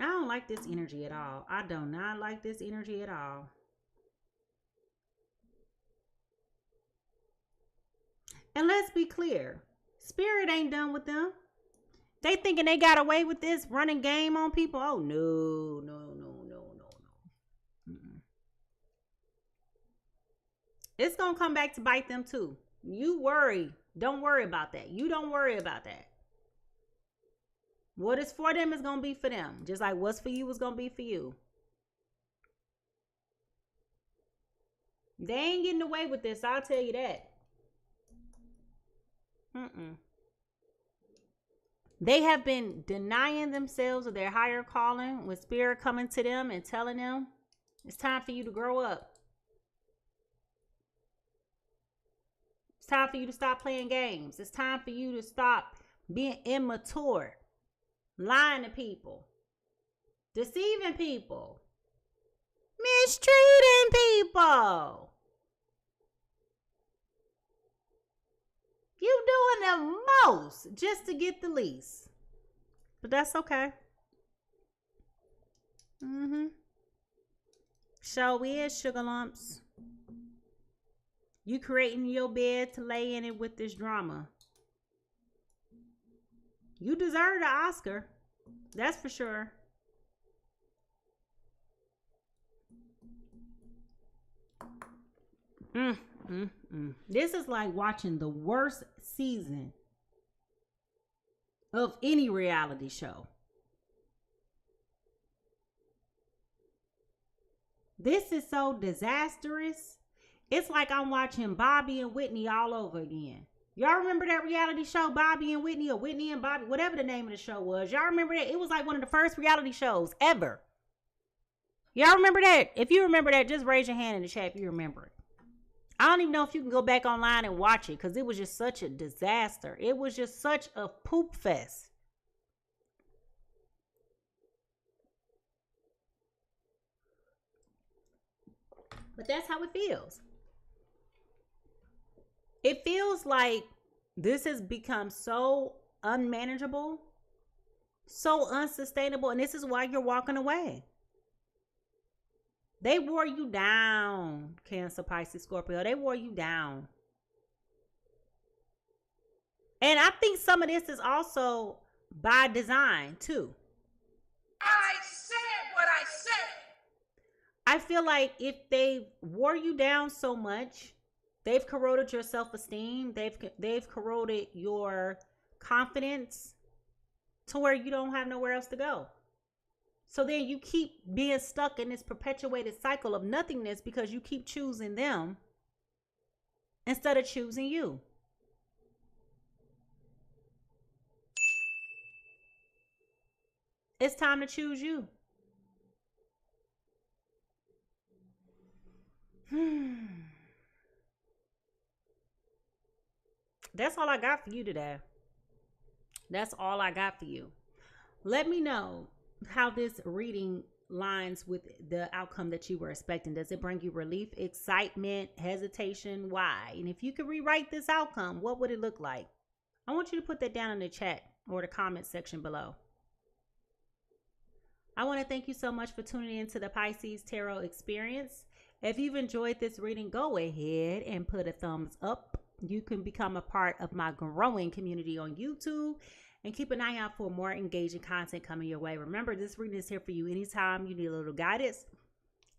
I don't like this energy at all. I do not like this energy at all. And let's be clear, Spirit ain't done with them. They thinking they got away with this running game on people. Oh, no. It's going to come back to bite them too. You worry. Don't worry about that. You don't worry about that. What is for them is going to be for them. Just like what's for you is going to be for you. They ain't getting away with this. I'll tell you that. They have been denying themselves of their higher calling with Spirit coming to them and telling them it's time for you to grow up. It's time for you to stop playing games. It's time for you to stop being immature, lying to people, deceiving people, mistreating people. You doing the most just to get the least. But that's okay. Show is, sugar lumps. You creating your bed to lay in it with this drama. You deserve the Oscar. That's for sure. This is like watching the worst season of any reality show. This is so disastrous. It's like I'm watching Bobby and Whitney all over again. Y'all remember that reality show, Bobby and Whitney, or Whitney and Bobby, whatever the name of the show was? Y'all remember that? It was like one of the first reality shows ever. Y'all remember that? If you remember that, just raise your hand in the chat if you remember it. I don't even know if you can go back online and watch it because it was just such a disaster. It was just such a poop fest. But that's how it feels. It feels like this has become so unmanageable, so unsustainable, and this is why you're walking away. They wore you down, Cancer, Pisces, Scorpio. They wore you down. And I think some of this is also by design, too. I said what I said. I feel like if they wore you down so much, they've corroded your self-esteem. They've corroded your confidence to where you don't have nowhere else to go. So then you keep being stuck in this perpetuated cycle of nothingness because you keep choosing them instead of choosing you. It's time to choose you. That's all I got for you today. That's all I got for you. Let me know how this reading lines with the outcome that you were expecting. Does it bring you relief, excitement, hesitation? Why? And if you could rewrite this outcome, what would it look like? I want you to put that down in the chat or the comment section below. I want to thank you so much for tuning into the Pisces Tarot experience. If you've enjoyed this reading, go ahead and put a thumbs up you can become a part of my growing community on YouTube and keep an eye out for more engaging content coming your way. Remember, this reading is here for you anytime you need a little guidance.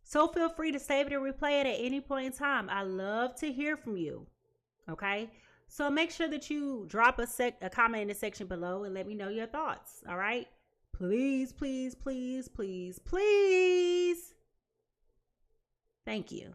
So feel free to save it and replay it at any point in time. I love to hear from you. Okay? So make sure that you drop a comment in the section below and let me know your thoughts. All right? Please, please, please, please, please. Thank you.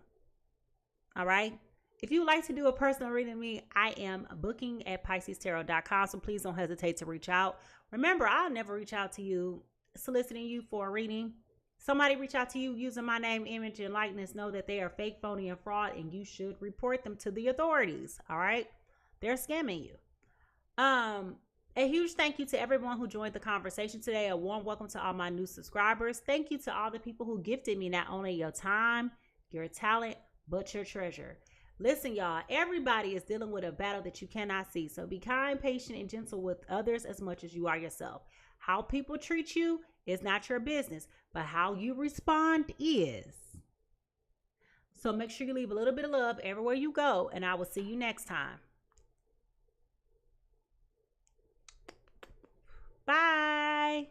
All right? If you would like to do a personal reading with me, I am booking at PiSeasTarot.com, so please don't hesitate to reach out. Remember, I'll never reach out to you soliciting you for a reading. Somebody reach out to you using my name, image, and likeness. Know that they are fake, phony, and fraud, and you should report them to the authorities. All right? They're scamming you. A huge thank you to everyone who joined the conversation today. A warm welcome to all my new subscribers. Thank you to all the people who gifted me not only your time, your talent, but your treasure. Listen, y'all, everybody is dealing with a battle that you cannot see. So be kind, patient, and gentle with others as much as you are yourself. How people treat you is not your business, but how you respond is. So make sure you leave a little bit of love everywhere you go, and I will see you next time. Bye.